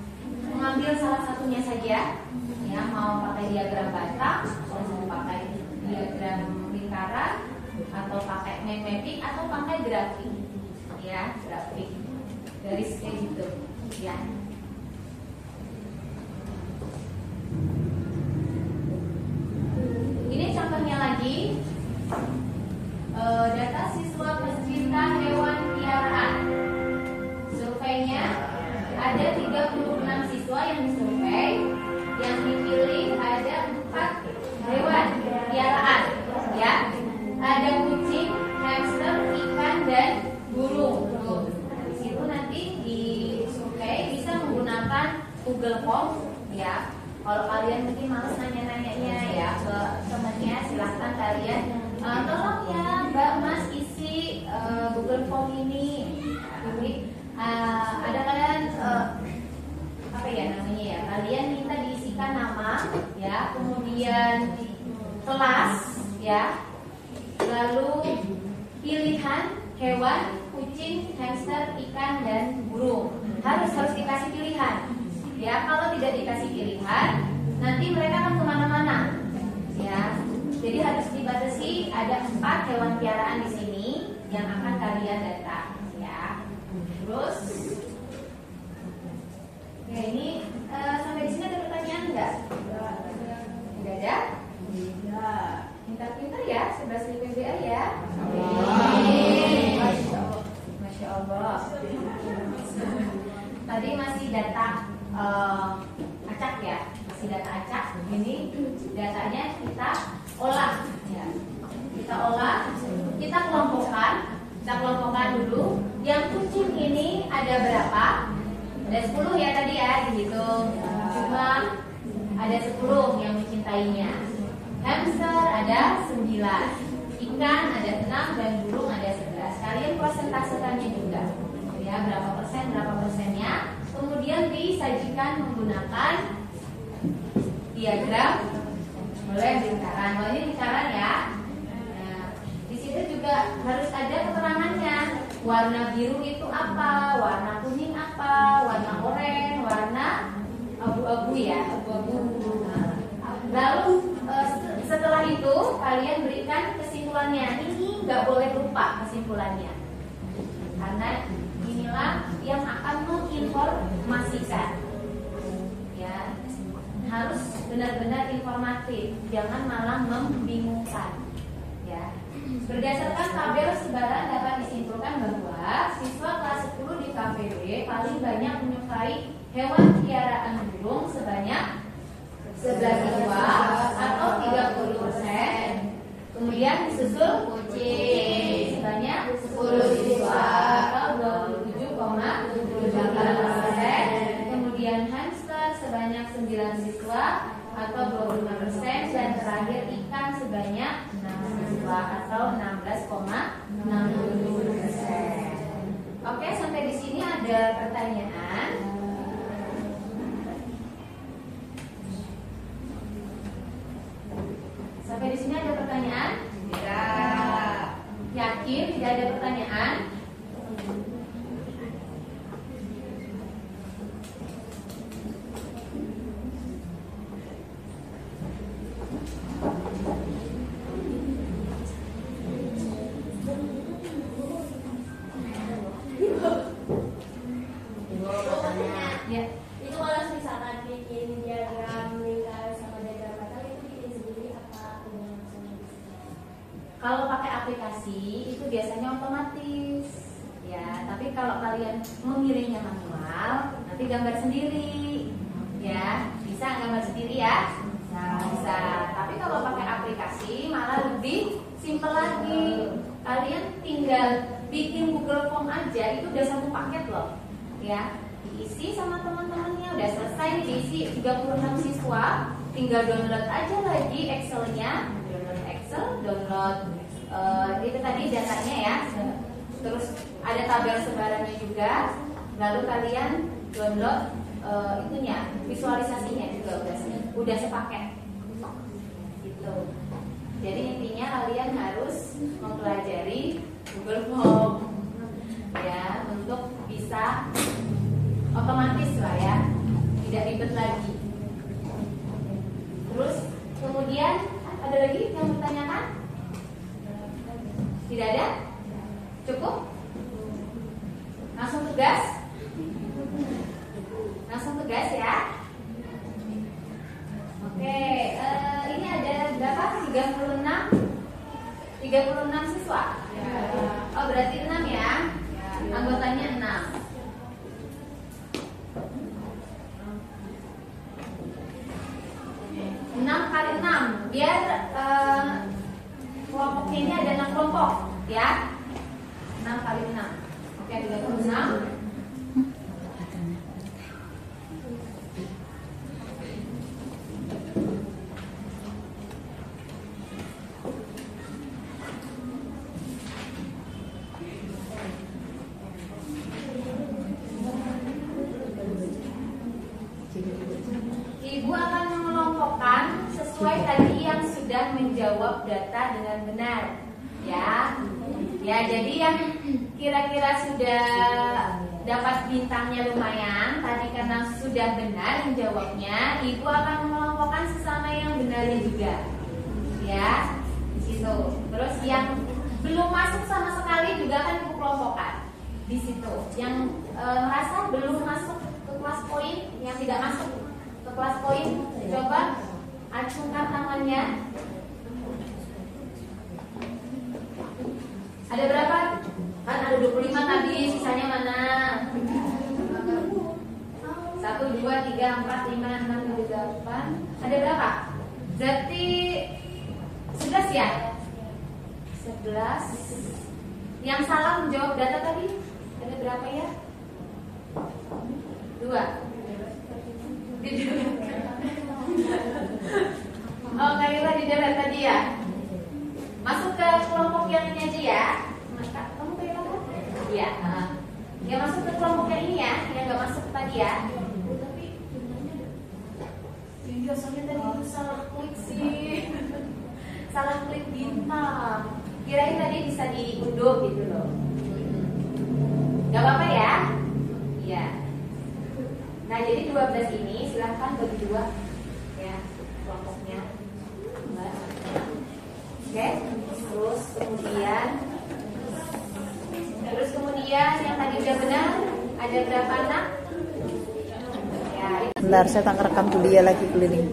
mengambil salah satunya saja. Ya, mau pakai diagram batang, mau pakai diagram lingkaran, atau pakai mind mapping, atau pakai grafik ya, grafik garis kayak gitu ya. Ini contohnya lagi, data siswa pecinta hewan piaraan. Surveinya ada 36 siswa yang disurvei, yang dipilih ada 4 hewan piaraan ya. Ada kucing, hamster, ikan, dan burung. Di situ nanti di survei bisa menggunakan Google Form ya. Kalau kalian mungkin males nanya-nanyanya ya ke temannya, silahkan kalian tolong ya Mbak Mas isi Google Form ini. Jadi ada kalian apa ya namanya ya? Kalian minta diisikan nama ya, kemudian kelas ya, lalu pilihan hewan, kucing, hamster, ikan, dan burung. Harus dikasih pilihan ya. Kalau tidak dikasih pilihan, nanti mereka akan kemana-mana ya. Jadi harus dibatasi, ada 4 hewan piaraan di sini yang akan kalian data ya. Terus ya, ini sampai di sini ada pertanyaan enggak? Enggak ada? Pintar-pintar ya, 11 PBA ya. Masya Allah. Tadi masih data acak ya, masih data acak. Ini datanya kita olah ya. Kita olah, kita kelompokkan dulu. Yang kucing ini ada berapa? Ada 10 ya tadi ya, dihitung. Cuma ada 10 yang mencintainya. Hamster ada 9, ikan ada 6, dan burung ada 11. Kalian persentasekannya juga ya, berapa persennya. Kemudian disajikan menggunakan diagram, boleh lingkaran. Ini lingkaran ya. Nah, di situ juga harus ada keterangannya. Warna biru itu apa, warna kuning apa, warna oranye, warna abu-abu ya, abu-abu. Lalu setelah itu kalian berikan kesimpulannya. Ini nggak boleh lupa kesimpulannya, karena inilah yang akan menginformasikan ya. Harus benar-benar informatif, jangan malah membingungkan ya. Berdasarkan tabel sebaran dapat disimpulkan bahwa siswa kelas 10 di KPB paling banyak menyukai hewan piaraan burung sebanyak 11 siswa atau 30%. Kemudian disusul kucing sebanyak 10 siswa atau 27,78%. Kemudian hamster sebanyak 9 siswa atau 25%, dan terakhir ikan sebanyak 6 siswa atau 16,67%. Oke, sampai di sini ada pertanyaan. Sampai di sini ada pertanyaan? Ya. Yakin tidak ada pertanyaan? otomatis ya. Tapi kalau kalian memilihnya manual, nanti gambar sendiri ya. Bisa gambar sendiri ya? Bisa. Tapi kalau pakai aplikasi malah lebih simpel lagi. Kalian tinggal bikin Google Form aja, itu udah satu paket loh ya. Diisi sama teman-temannya, udah selesai diisi 36 siswa, tinggal download aja lagi Excelnya, download Excel, download itu tadi datanya ya. Terus ada tabel sebarannya juga, lalu kalian download itunya, visualisasinya juga udah sepaket gitu. Jadi intinya kalian harus mempelajari Google Form ya, untuk bisa otomatis lah ya, tidak ribet lagi. Terus kemudian ada lagi yang bertanyakan? Tidak ada? Cukup? Langsung tugas? Langsung tugas ya. Oke, ini ada berapa? 36 siswa? Oh berarti 6 ya? Anggotanya 6. 6 kali 6 biar kelompoknya ini ada 6 kelompok ya. 6 kali 6. Oke, 36. Ibu akan mengelompokkan sesuai tadi yang sudah menjawab data dengan benar ya. Ya, jadi yang kira-kira sudah dapat bintangnya lumayan tadi karena sudah benar menjawabnya, ibu akan mengelompokkan sesama yang benarnya juga ya di situ. Terus yang belum masuk sama sekali juga akan ibu kelompokkan di situ. Yang merasa belum masuk ke kelas poin, yang tidak masuk ke kelas poin, coba acungkan tangannya. Ada berapa? Kan ada 25 tadi, sisanya mana? 1, 2, 3, 4, 5, 6, 7, 8. Ada berapa? Berarti 11 ya? 11. Yang salah menjawab data tadi ada berapa ya? 2. Oh, Kaila di dalam tadi ya. Masuk ke kelompok yang ini aja ya. Kamu Kaila kan? Iya. Ya masuk ke kelompok yang ini ya, yang nggak masuk tadi ya. Tapi biasanya tadi itu salah klik sih. Salah klik bintang. Kirain tadi bisa diunduh gitu loh. Gak apa-apa ya? Iya. Nah jadi 12 ini silahkan bagi 2 ya kelompoknya. Oke. Terus kemudian yang tadi udah benar ada berapa anak? Ya, itu. Bentar, saya tak rekam dulu ya lagi keliling.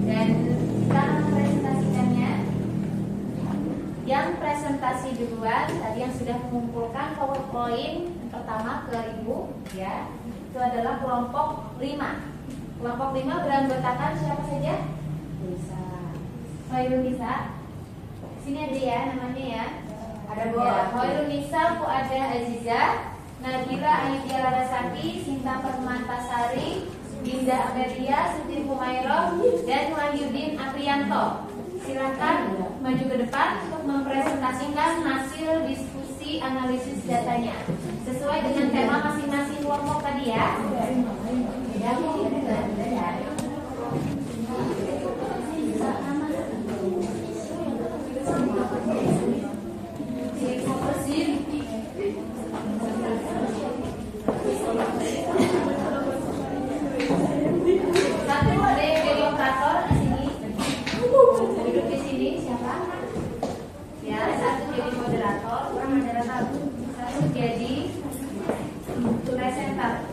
Dan kita presentasikannya. Yang presentasi duluan tadi yang sudah mengumpulkan PowerPoint pertama ke ibu ya, itu adalah kelompok 5. Kelompok 5 beranggotakan siapa saja? Bisa. Hoirul Nisa. Sini ada ya namanya ya. Ada Hoirul Nisa, Fuada Aziza, Nabila Ayudya Larasati, Sinta Permatasari, Dinda Amelia, Siti Humairah, dan Wahyudin Aprianto. Silakan maju ke depan untuk mempresentasikan hasil diskusi analisis datanya sesuai dengan tema masing-masing kelompok tadi ya. Satu ada yang jadi operator di sini. Duduk di sini siapa? Ya, satu jadi moderator, ada satu jadi presenter.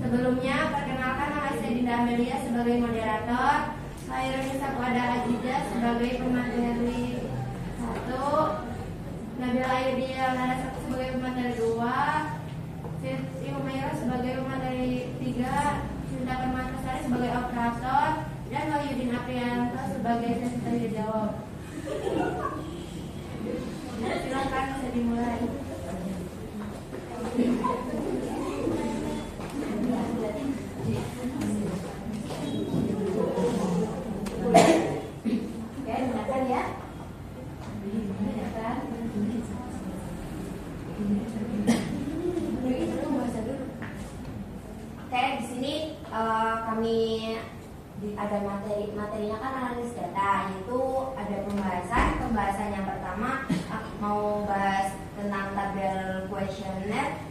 Sebelumnya, perkenalkan nama saya Dinda Amelia sebagai moderator, saya Renisa Kuada Aziza sebagai pemateri 1, Nabila Ayudia Lara 1 sebagai pemateri 2, Siti Humaira sebagai pemateri 3, Cinta Permatasari sebagai operator, dan Wahyudin Aprianto sebagai sesi tanya jawab. Silakan bisa dimulai. Kami ada materinya kan analisis data, yaitu ada pembahasan yang pertama mau bahas tentang tabel kuesioner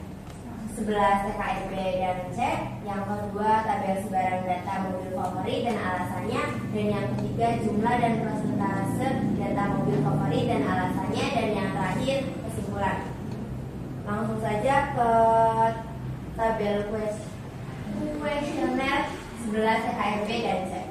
11 TKRB dan C, yang kedua tabel sebarang data mobil favorit dan alasannya, dan yang ketiga jumlah dan persentase data mobil favorit dan alasannya, dan yang terakhir kesimpulan. Langsung saja ke tabel kuesioner 11 TKRB dan C.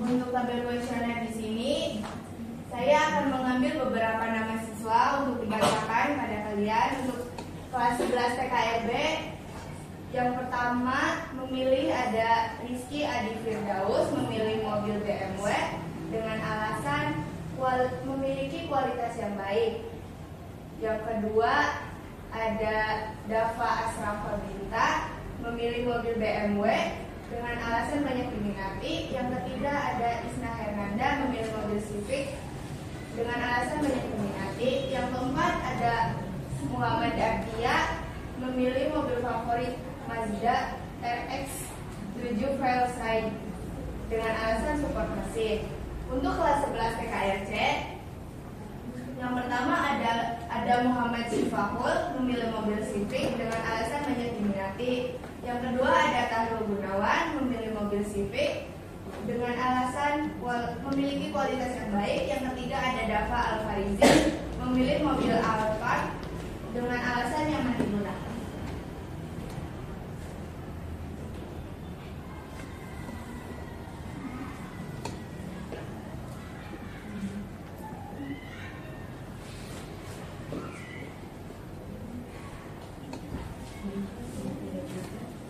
Untuk tabel kuesioner di sini, saya akan mengambil beberapa nama siswa untuk dibacakan pada kalian. Untuk kelas 11 TKRB, yang pertama memilih ada Rizky Adi Firdaus, memilih mobil BMW dengan alasan memiliki kualitas yang baik. Yang kedua ada Dava Asrafa Binta, memilih mobil BMW dengan alasan banyak diminati. Yang ketiga ada Isna Hernanda, memilih mobil Civic dengan alasan banyak diminati. Yang keempat ada Muhammad Abdia, memilih mobil favorit Mazda RX-7 Trailside dengan alasan support mesin. Untuk kelas 11 PKRC, yang pertama ada Muhammad Sifahul, memilih mobil Civic dengan alasan banyak diminati. Yang kedua ada Tahrul Gunawan, memilih mobil Civic dengan alasan memiliki kualitas yang baik. Yang ketiga ada Dava Alfarizi, memilih mobil Alphard dengan alasan nyaman digunakan.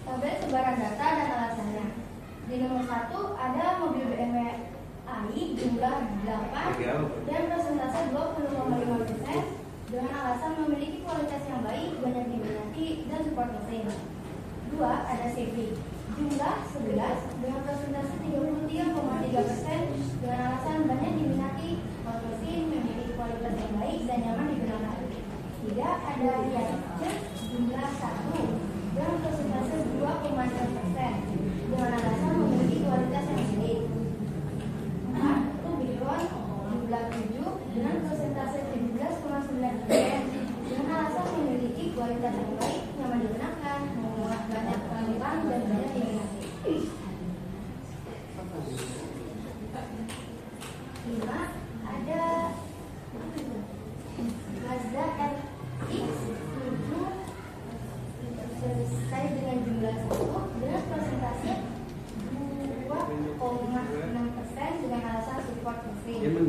Tabel sebaran data dan alasannya. Di nomor 1 ada mobil BMW AI jumlah 8 dan persentase 20,5% dengan alasan memiliki kualitas yang baik, banyak diminati, dan support mesin. 2 ada CV jumlah 11 dengan persentase 33,3% dengan alasan banyak diminati, support mesin, memiliki kualitas yang baik dan nyaman digunakan. 3 ada Yacer jumlah 1 dengan persentase 2,6% dengan alasan memiliki kualitas yang baik. 4 Rubicon jumlah 7 dengan persentase 17,9% dengan alasan memiliki kualitas yang baik, nyaman digunakan, memuat banyak penumpang dan banyak jumlah 1 dengan persentase 2,6% dengan alasan support mesin. 6.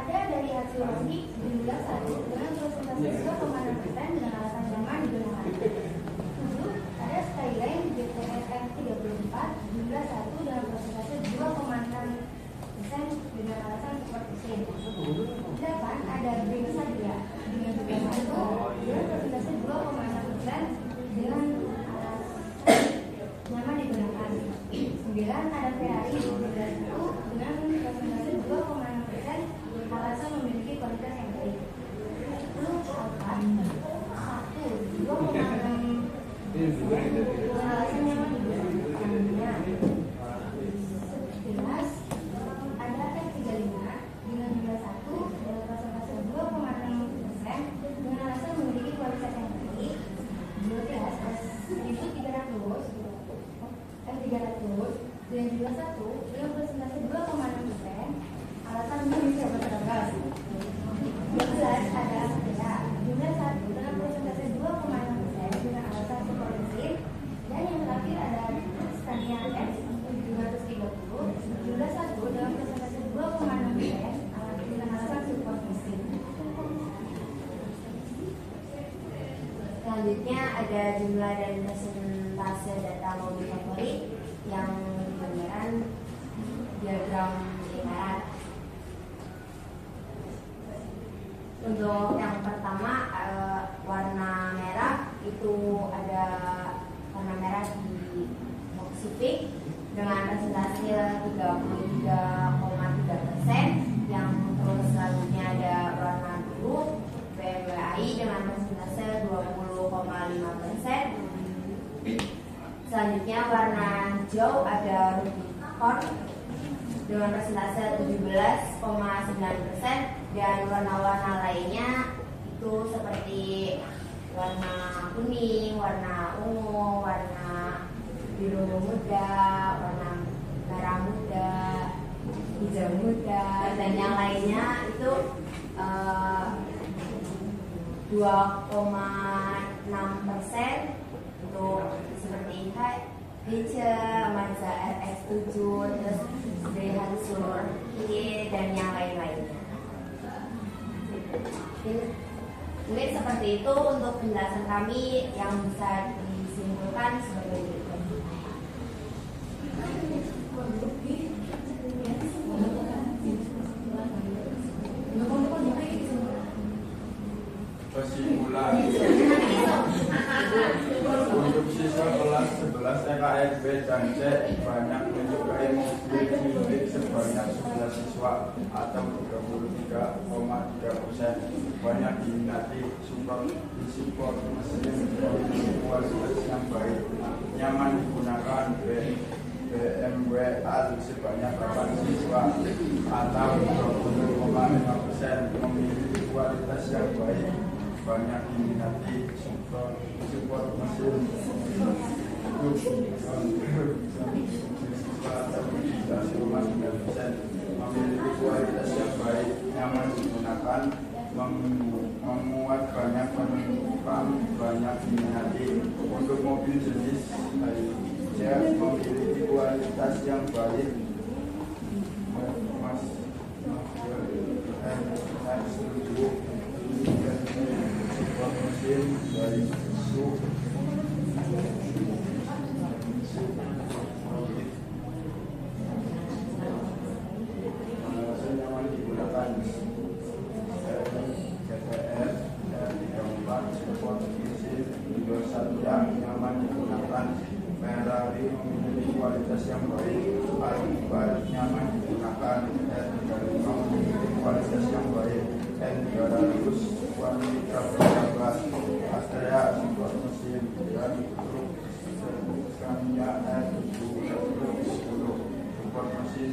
Ada dari hasil logik jumlah 1 dengan persentase 2,6% dengan alasan nyaman digunakan. 7. Ada Skyline JTSM 34 jumlah 1 dengan persentase 2,6% dengan alasan support mesin. 8. Ada Bring Sadia dengan jumlah 1 dengan persentase 2,6% dengan alasan nyaman digunakan. 9. Ada Ferrari jumlah 1 dengan persentase 2,6% alasan memiliki kualitas yang baik. 10. Alphard 1 2,6 dengan alasan nyaman digunakannya. 11. Ada F35 dengan jumlah 1 dengan persentase 2,6% dengan alasan memiliki kualitas yang baik. 12. F300 dengan jumlah 1 dengan persentase 2,6% alasan memiliki kualitas. 12. Ada Aspera jumlah 1 dengan persentase 2,6% dengan alasan support mesin. Dan yang terakhir ada Scania X 730 jumlah 1 dengan persentase 2,6% dengan alasan support mesin. Selanjutnya ada jumlah dan persentase data mobil favorit yang gambaran diagram lingkaran. Untuk yang pertama warna merah itu ada warna merah di Civic dengan persentase 33,3%. Yang terus selanjutnya ada warna biru BMW AI dengan persentase 20,5%. Selanjutnya warna hijau ada Rubicon dengan persentase 17,9%. Dan warna-warna lainnya itu seperti warna kuning, warna ungu, warna biru muda, warna merah muda, hijau muda, dan yang lainnya itu 2,6% untuk seperti Mazda RX-7, terus Daihatsu dan yang lain-lainnya. Mungkin seperti itu untuk penjelasan kami yang bisa disimpulkan sebagai berikut. Kesimpulan untuk siswa kelas 11 TKSB dan C banyak menyukai mobil milik sebanyak 11 siswa atau 33,3%. Banyak diminati support mesin kualitas yang baik, nyaman digunakan. BMW A sebanyak 8 siswa atau 20,5% memiliki kualitas yang baik, banyak diminati support mesin atau 13,9% memiliki kualitas yang baik, nyaman digunakan, memuat banyak penumpang, banyak diminati. Untuk mobil jenis memiliki kualitas yang baik, mesin dari nyaman digunakan. GTR R34 support mesin Windows 1 yang nyaman digunakan. Ferrari memiliki kualitas yang baik, Alphard nyaman digunakan. R35 memiliki kualitas yang baik, N300 wanita bersahabat, Astrea support mesin, dan truk Scania R710 support mesin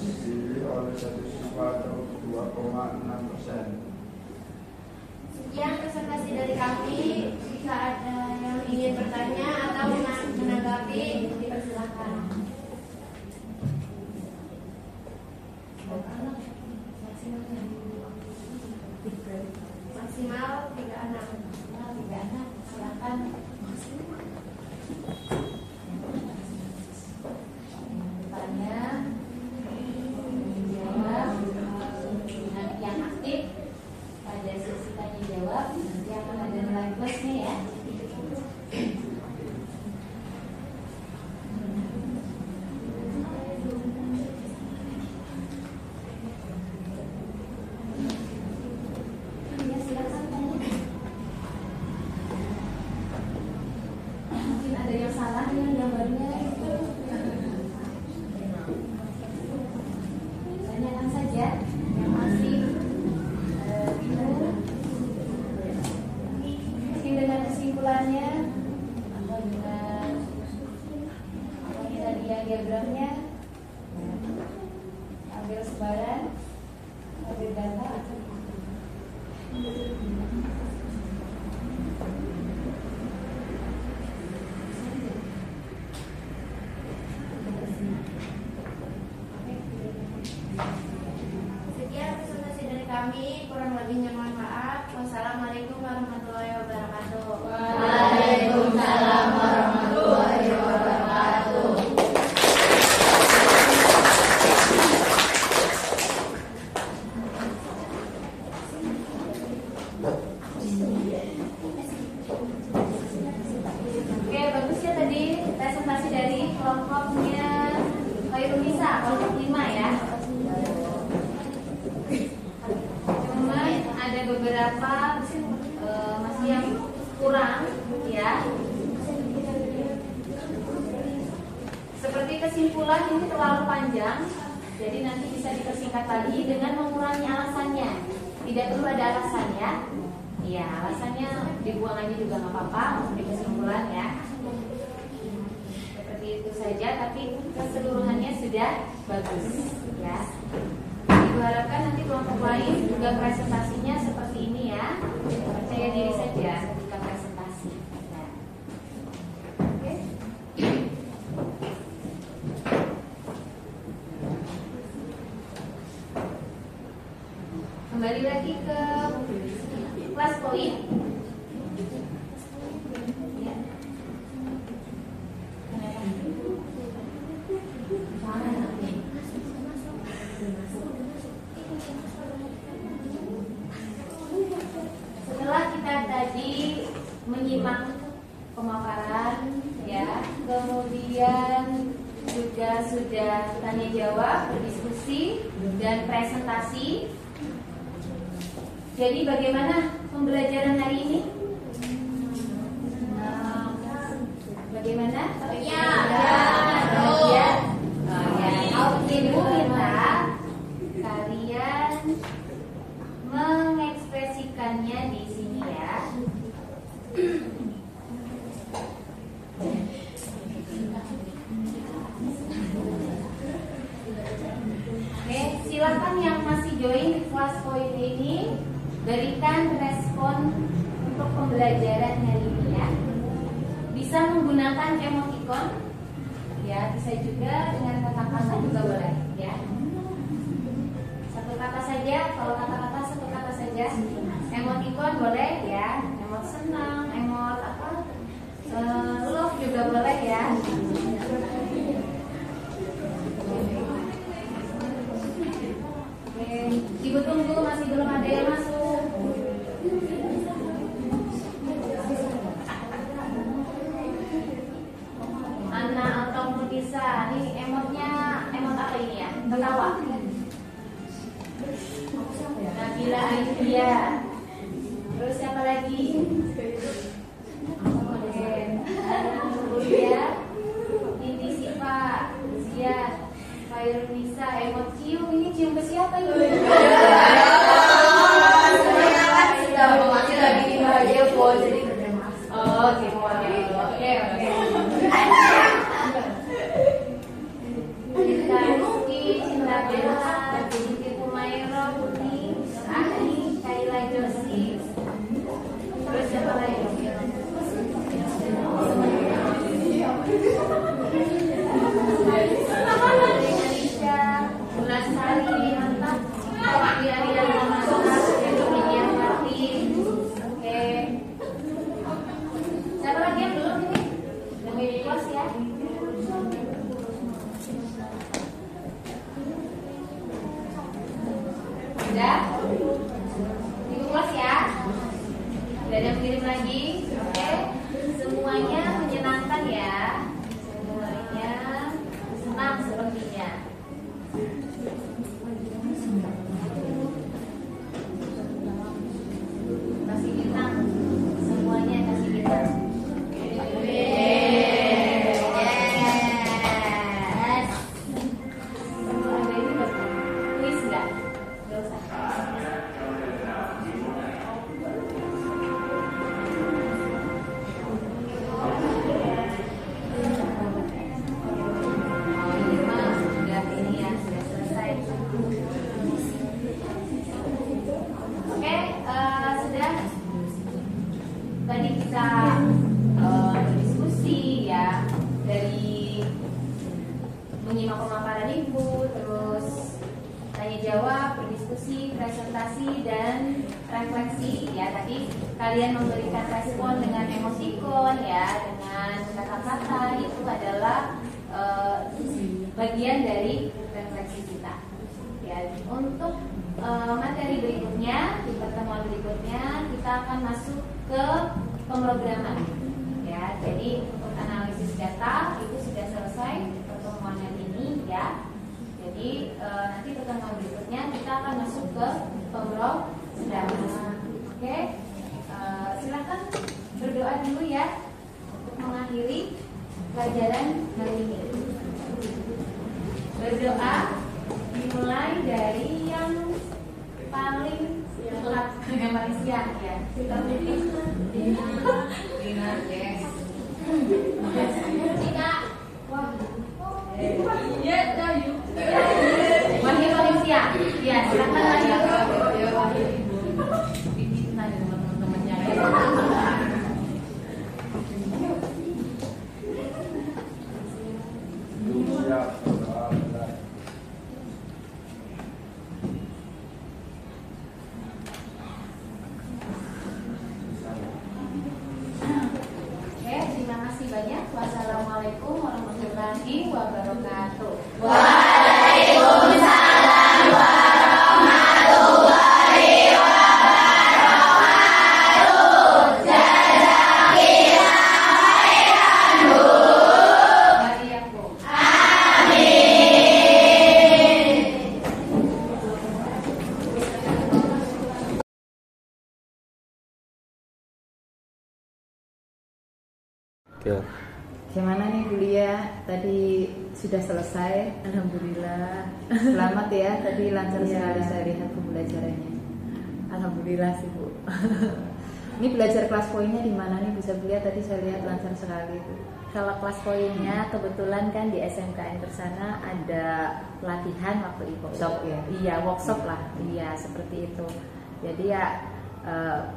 dipilih oleh satu siswa atau 2,6%. Sekian presentasi dari kami. Jika ada yang ingin bertanya atau menanggapi, dipersilakan. Maksimal 3 anak. Silakan. diagramnya, ambil sebaran, ambil data. Sekian presentasi dari kami, kurang lebihnya mohon maaf. Wassalamualaikum warahmatullahi wabarakatuh. Waalaikumsalam warahmatullahi wabarakatuh. Oke, bagus ya tadi presentasi dari kelompoknya Khairunisa, kelompok 5 ya. Cuman ada beberapa masih yang kurang ya. Seperti kesimpulan ini terlalu panjang, jadi nanti bisa dipersingkat lagi dengan mengurangi alasannya. Tidak perlu ada alasannya. Iya, alasannya dibuang aja juga nggak apa-apa untuk di kesimpulan ya. Seperti itu saja, tapi keseluruhannya sudah bagus ya. Ibu harapkan nanti kelompok lain juga presentasinya seperti ini ya. Percaya diri saja ketika presentasi. Nah. Oke. Kembali lagi ke kelas poin. Ya. Setelah kita tadi menyimak pemaparan ya, kemudian juga sudah tanya jawab, berdiskusi dan presentasi. Jadi bagaimana pembelajaran hari ini? Bagaimana? Ya. Ya. Oke, Ibu minta kalian mengekspresikannya di sini ya. Oke, silakan yang masih join di kelas poin ini berikan respon untuk pembelajaran hari ini ya. Bisa menggunakan emoticon ya, bisa juga dengan kata-kata juga boleh ya. Satu kata saja, kalau kata-kata satu kata saja. Emoticon boleh ya, emot senang, emot apa, love juga boleh ya. Oke, Ibu tunggu, masih belum ada yang masuk. Ana atau Murisa, ini emotnya emot apa ini ya? Ketawa. Nabila Aidia. Terus siapa lagi? Oke, Bulia, Indi Siva, Zian, Khairunisa, emot cium. Ini cium ke siapa ini? Oh, gitu. Oke. Cinta Rizky, Cinta Bella, Cinta Kumairo, Putih, Ani, Kaila Jo, kalian memberikan respon dengan emotikon ya, dengan kata-kata, itu adalah bagian dari refleksi kita. Ya, untuk materi berikutnya, di pertemuan berikutnya kita akan masuk ke pemrograman. Ya, jadi untuk analisis data itu sudah selesai pertemuan hari ini ya. Jadi nanti pertemuan berikutnya kita akan masuk ke pemrograman. Oke, silakan berdoa dulu ya untuk mengakhiri pelajaran hari ini. Berdoa dimulai dari yang paling telat, yang paling siang ya. Kita Cika, wah, ya, Wahyu paling siang. Ya, silakan Wahyu. Teman-temannya ya. Wassalamualaikum warahmatullahi wabarakatuh. Waalaikumsalam warahmatullahi wabarakatuh. Jazakillah khairan Bu. Mari ya Bu. Amin. Ya. Gimana nih kuliah? Tadi sudah selesai. Alhamdulillah. Selamat ya. Tadi lancar Iya. sekali saya lihat pembelajarannya. Alhamdulillah sih Bu. Ini belajar kelas poinnya di mana nih? Bisa dilihat tadi saya lihat lancar sekali itu. Kalau kelas poinnya kebetulan kan di SMKN Bersana ada pelatihan waktu itu. Workshop ya? Iya, workshop lah. Iya, seperti itu. Jadi ya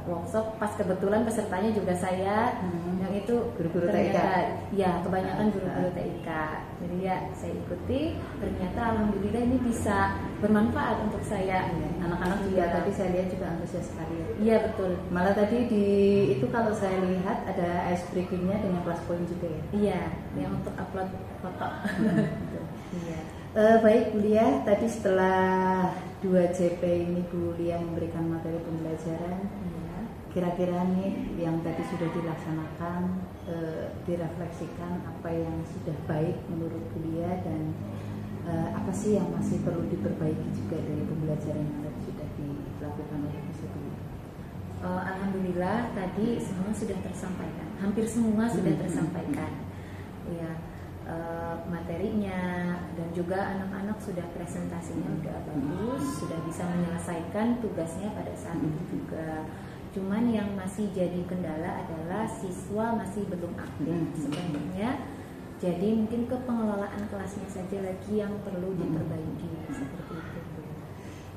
workshop pas kebetulan pesertanya juga saya, yang itu Guru-guru ternyata, TIK. ya kebanyakan guru-guru TIK. Jadi ya saya ikuti, ternyata alhamdulillah ini bisa bermanfaat untuk saya. Anak-anak juga Iya. tadi saya lihat juga antusias sekali ya. Iya betul. Malah tadi di itu kalau saya lihat ada ice breakingnya dengan kelas poin juga ya. Iya, yang untuk upload foto. Iya. Baik kuliah, tadi setelah 2 JP ini kuliah memberikan materi pembelajaran, Iya. kira-kira nih yang tadi sudah dilaksanakan, direfleksikan apa yang sudah baik menurut kuliah dan apa sih yang masih perlu diperbaiki juga dari pembelajaran yang tadi sudah dilakukan oleh Bu Siti. Alhamdulillah tadi semua sudah tersampaikan, hampir semua sudah tersampaikan. Ya, materinya dan juga anak-anak sudah presentasinya udah bagus, sudah bisa menyelesaikan tugasnya pada saat itu juga. Cuman yang masih jadi kendala adalah siswa masih belum aktif sebenarnya. Jadi mungkin ke pengelolaan kelasnya saja lagi yang perlu diperbaiki seperti itu.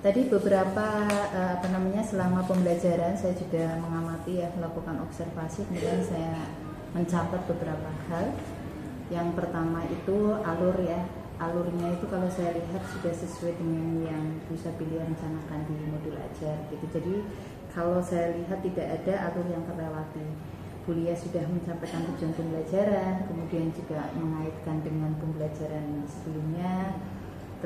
Tadi beberapa selama pembelajaran saya juga mengamati ya, melakukan observasi, kemudian saya mencatat beberapa hal. Yang pertama itu alur ya, alurnya itu kalau saya lihat sudah sesuai dengan yang bisa pilih rencanakan di modul ajar gitu. Jadi kalau saya lihat tidak ada alur yang terlewati. Kuliah sudah menyampaikan tujuan pembelajaran, kemudian juga mengaitkan dengan pembelajaran sebelumnya.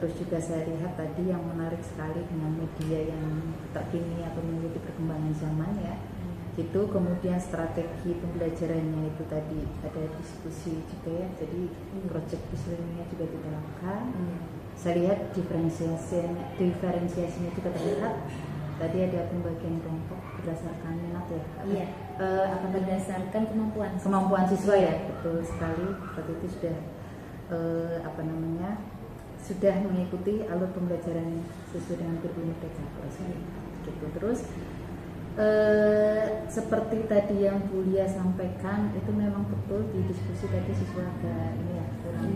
Terus juga saya lihat tadi yang menarik sekali dengan media yang terkini atau mengikuti perkembangan zaman ya. Itu kemudian strategi pembelajarannya itu tadi ada diskusi juga ya, jadi project learningnya juga diterapkan. Saya lihat diferensiasinya juga terlihat. Tadi ada pembagian kelompok berdasarkan minat ya. Iya. Berdasarkan kemampuan siswa ya, betul sekali. Seperti itu sudah sudah mengikuti alur pembelajaran sesuai dengan kurikulum PKP gitu. Terus seperti tadi yang Bulia sampaikan itu memang betul di diskusi tadi siswa agak ini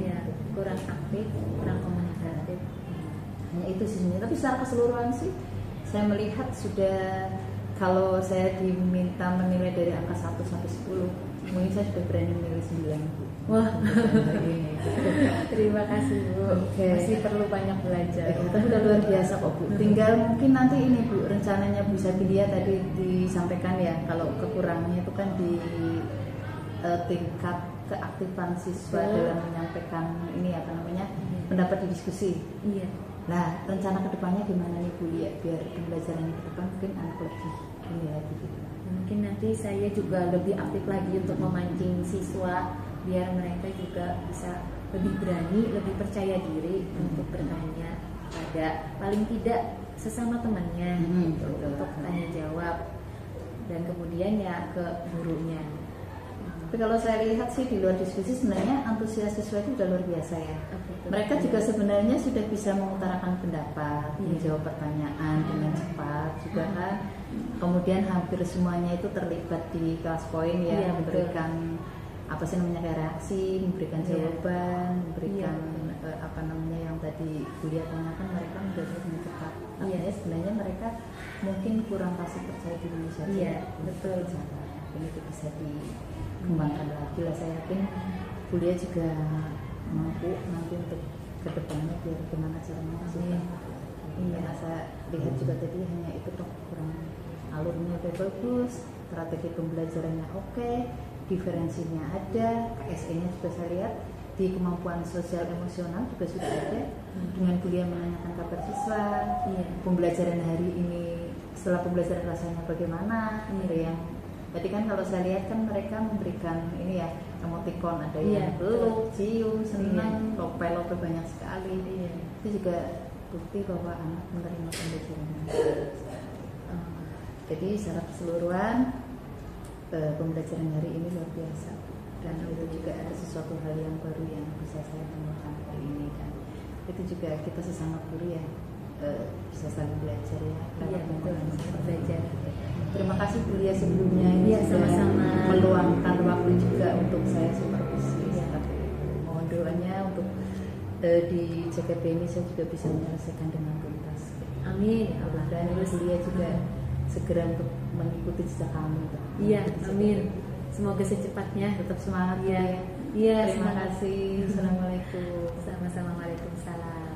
ya kurang aktif, kurang komunikatif. Hanya itu sih. Tapi secara keseluruhan sih saya melihat sudah, kalau saya diminta menilai dari angka 1 sampai 10 Mungkin saya sudah berani milih 9 Bu. Wah, Hari ini. terima kasih Bu. Oke. Masih perlu banyak belajar. Tapi udah luar biasa kok Bu. Tinggal mungkin nanti ini Bu, rencananya Bu Sabilia tadi disampaikan ya, kalau kekurangannya itu kan di tingkat keaktifan siswa dalam menyampaikan ini apa namanya pendapat di diskusi. Iya. Nah, rencana kedepannya gimana nih Bu Lia, biar pembelajaran ke depan mungkin anak lebih ini lagi gitu. Mungkin nanti saya juga lebih aktif lagi untuk memancing siswa biar mereka juga bisa lebih berani, lebih percaya diri untuk bertanya pada paling tidak sesama temannya gitu, betul. untuk tanya jawab dan kemudian ya ke gurunya. Tapi kalau saya lihat sih di luar diskusi sebenarnya antusias siswa itu udah luar biasa ya. Mereka juga sebenarnya sudah bisa mengutarakan pendapat, menjawab pertanyaan dengan cepat juga kan. Kemudian hampir semuanya itu terlibat di kelas poin ya, Iya, memberikan apa sih namanya kayak reaksi, memberikan Iya. jawaban, memberikan Iya. apa namanya yang tadi Bulia tanyakan, mereka menjawab dengan cepat. Iya. Artinya sebenarnya mereka mungkin kurang kasih percaya diri saja. Iya, betul. Ini itu bisa dikembangkan lagi lah, saya yakin Bulia juga mampu nanti untuk kedepannya biar gimana caranya masukkan. Karena saya lihat juga tadi hanya itu toh kurang, alurnya udah bagus, strategi pembelajarannya oke, diferensinya ada, KSE-nya juga saya lihat, di kemampuan sosial emosional juga sudah ada. Dengan Bulia menanyakan kabar siswa, pembelajaran hari ini setelah pembelajaran rasanya bagaimana, ada yang tadi kan kalau saya lihat kan mereka memberikan ini ya emoticon, ada yang peluk, cium, senang, lope-lope banyak sekali. Itu juga bukti bahwa anak menerima pembelajaran. Jadi secara keseluruhan pembelajaran hari ini luar biasa, dan itu juga ada sesuatu hal yang baru yang bisa saya temukan hari ini, dan itu juga kita sesama guru ya bisa saling belajar ya. Iya, betul, belajar. Terima kasih Bulia sebelumnya ini Iya, sudah sama-sama. meluangkan waktu juga untuk saya supervisi. Tapi mohon doanya untuk di JKP ini saya juga bisa menyelesaikan dengan tuntas. Amin. Dan Bulia juga segera untuk mengikuti jejak kami. Iya, amin. Semoga secepatnya. Tetap semangat Iya. ya. Iya, Terima semangat. kasih. Assalamualaikum. Sama-sama. Waalaikumsalam.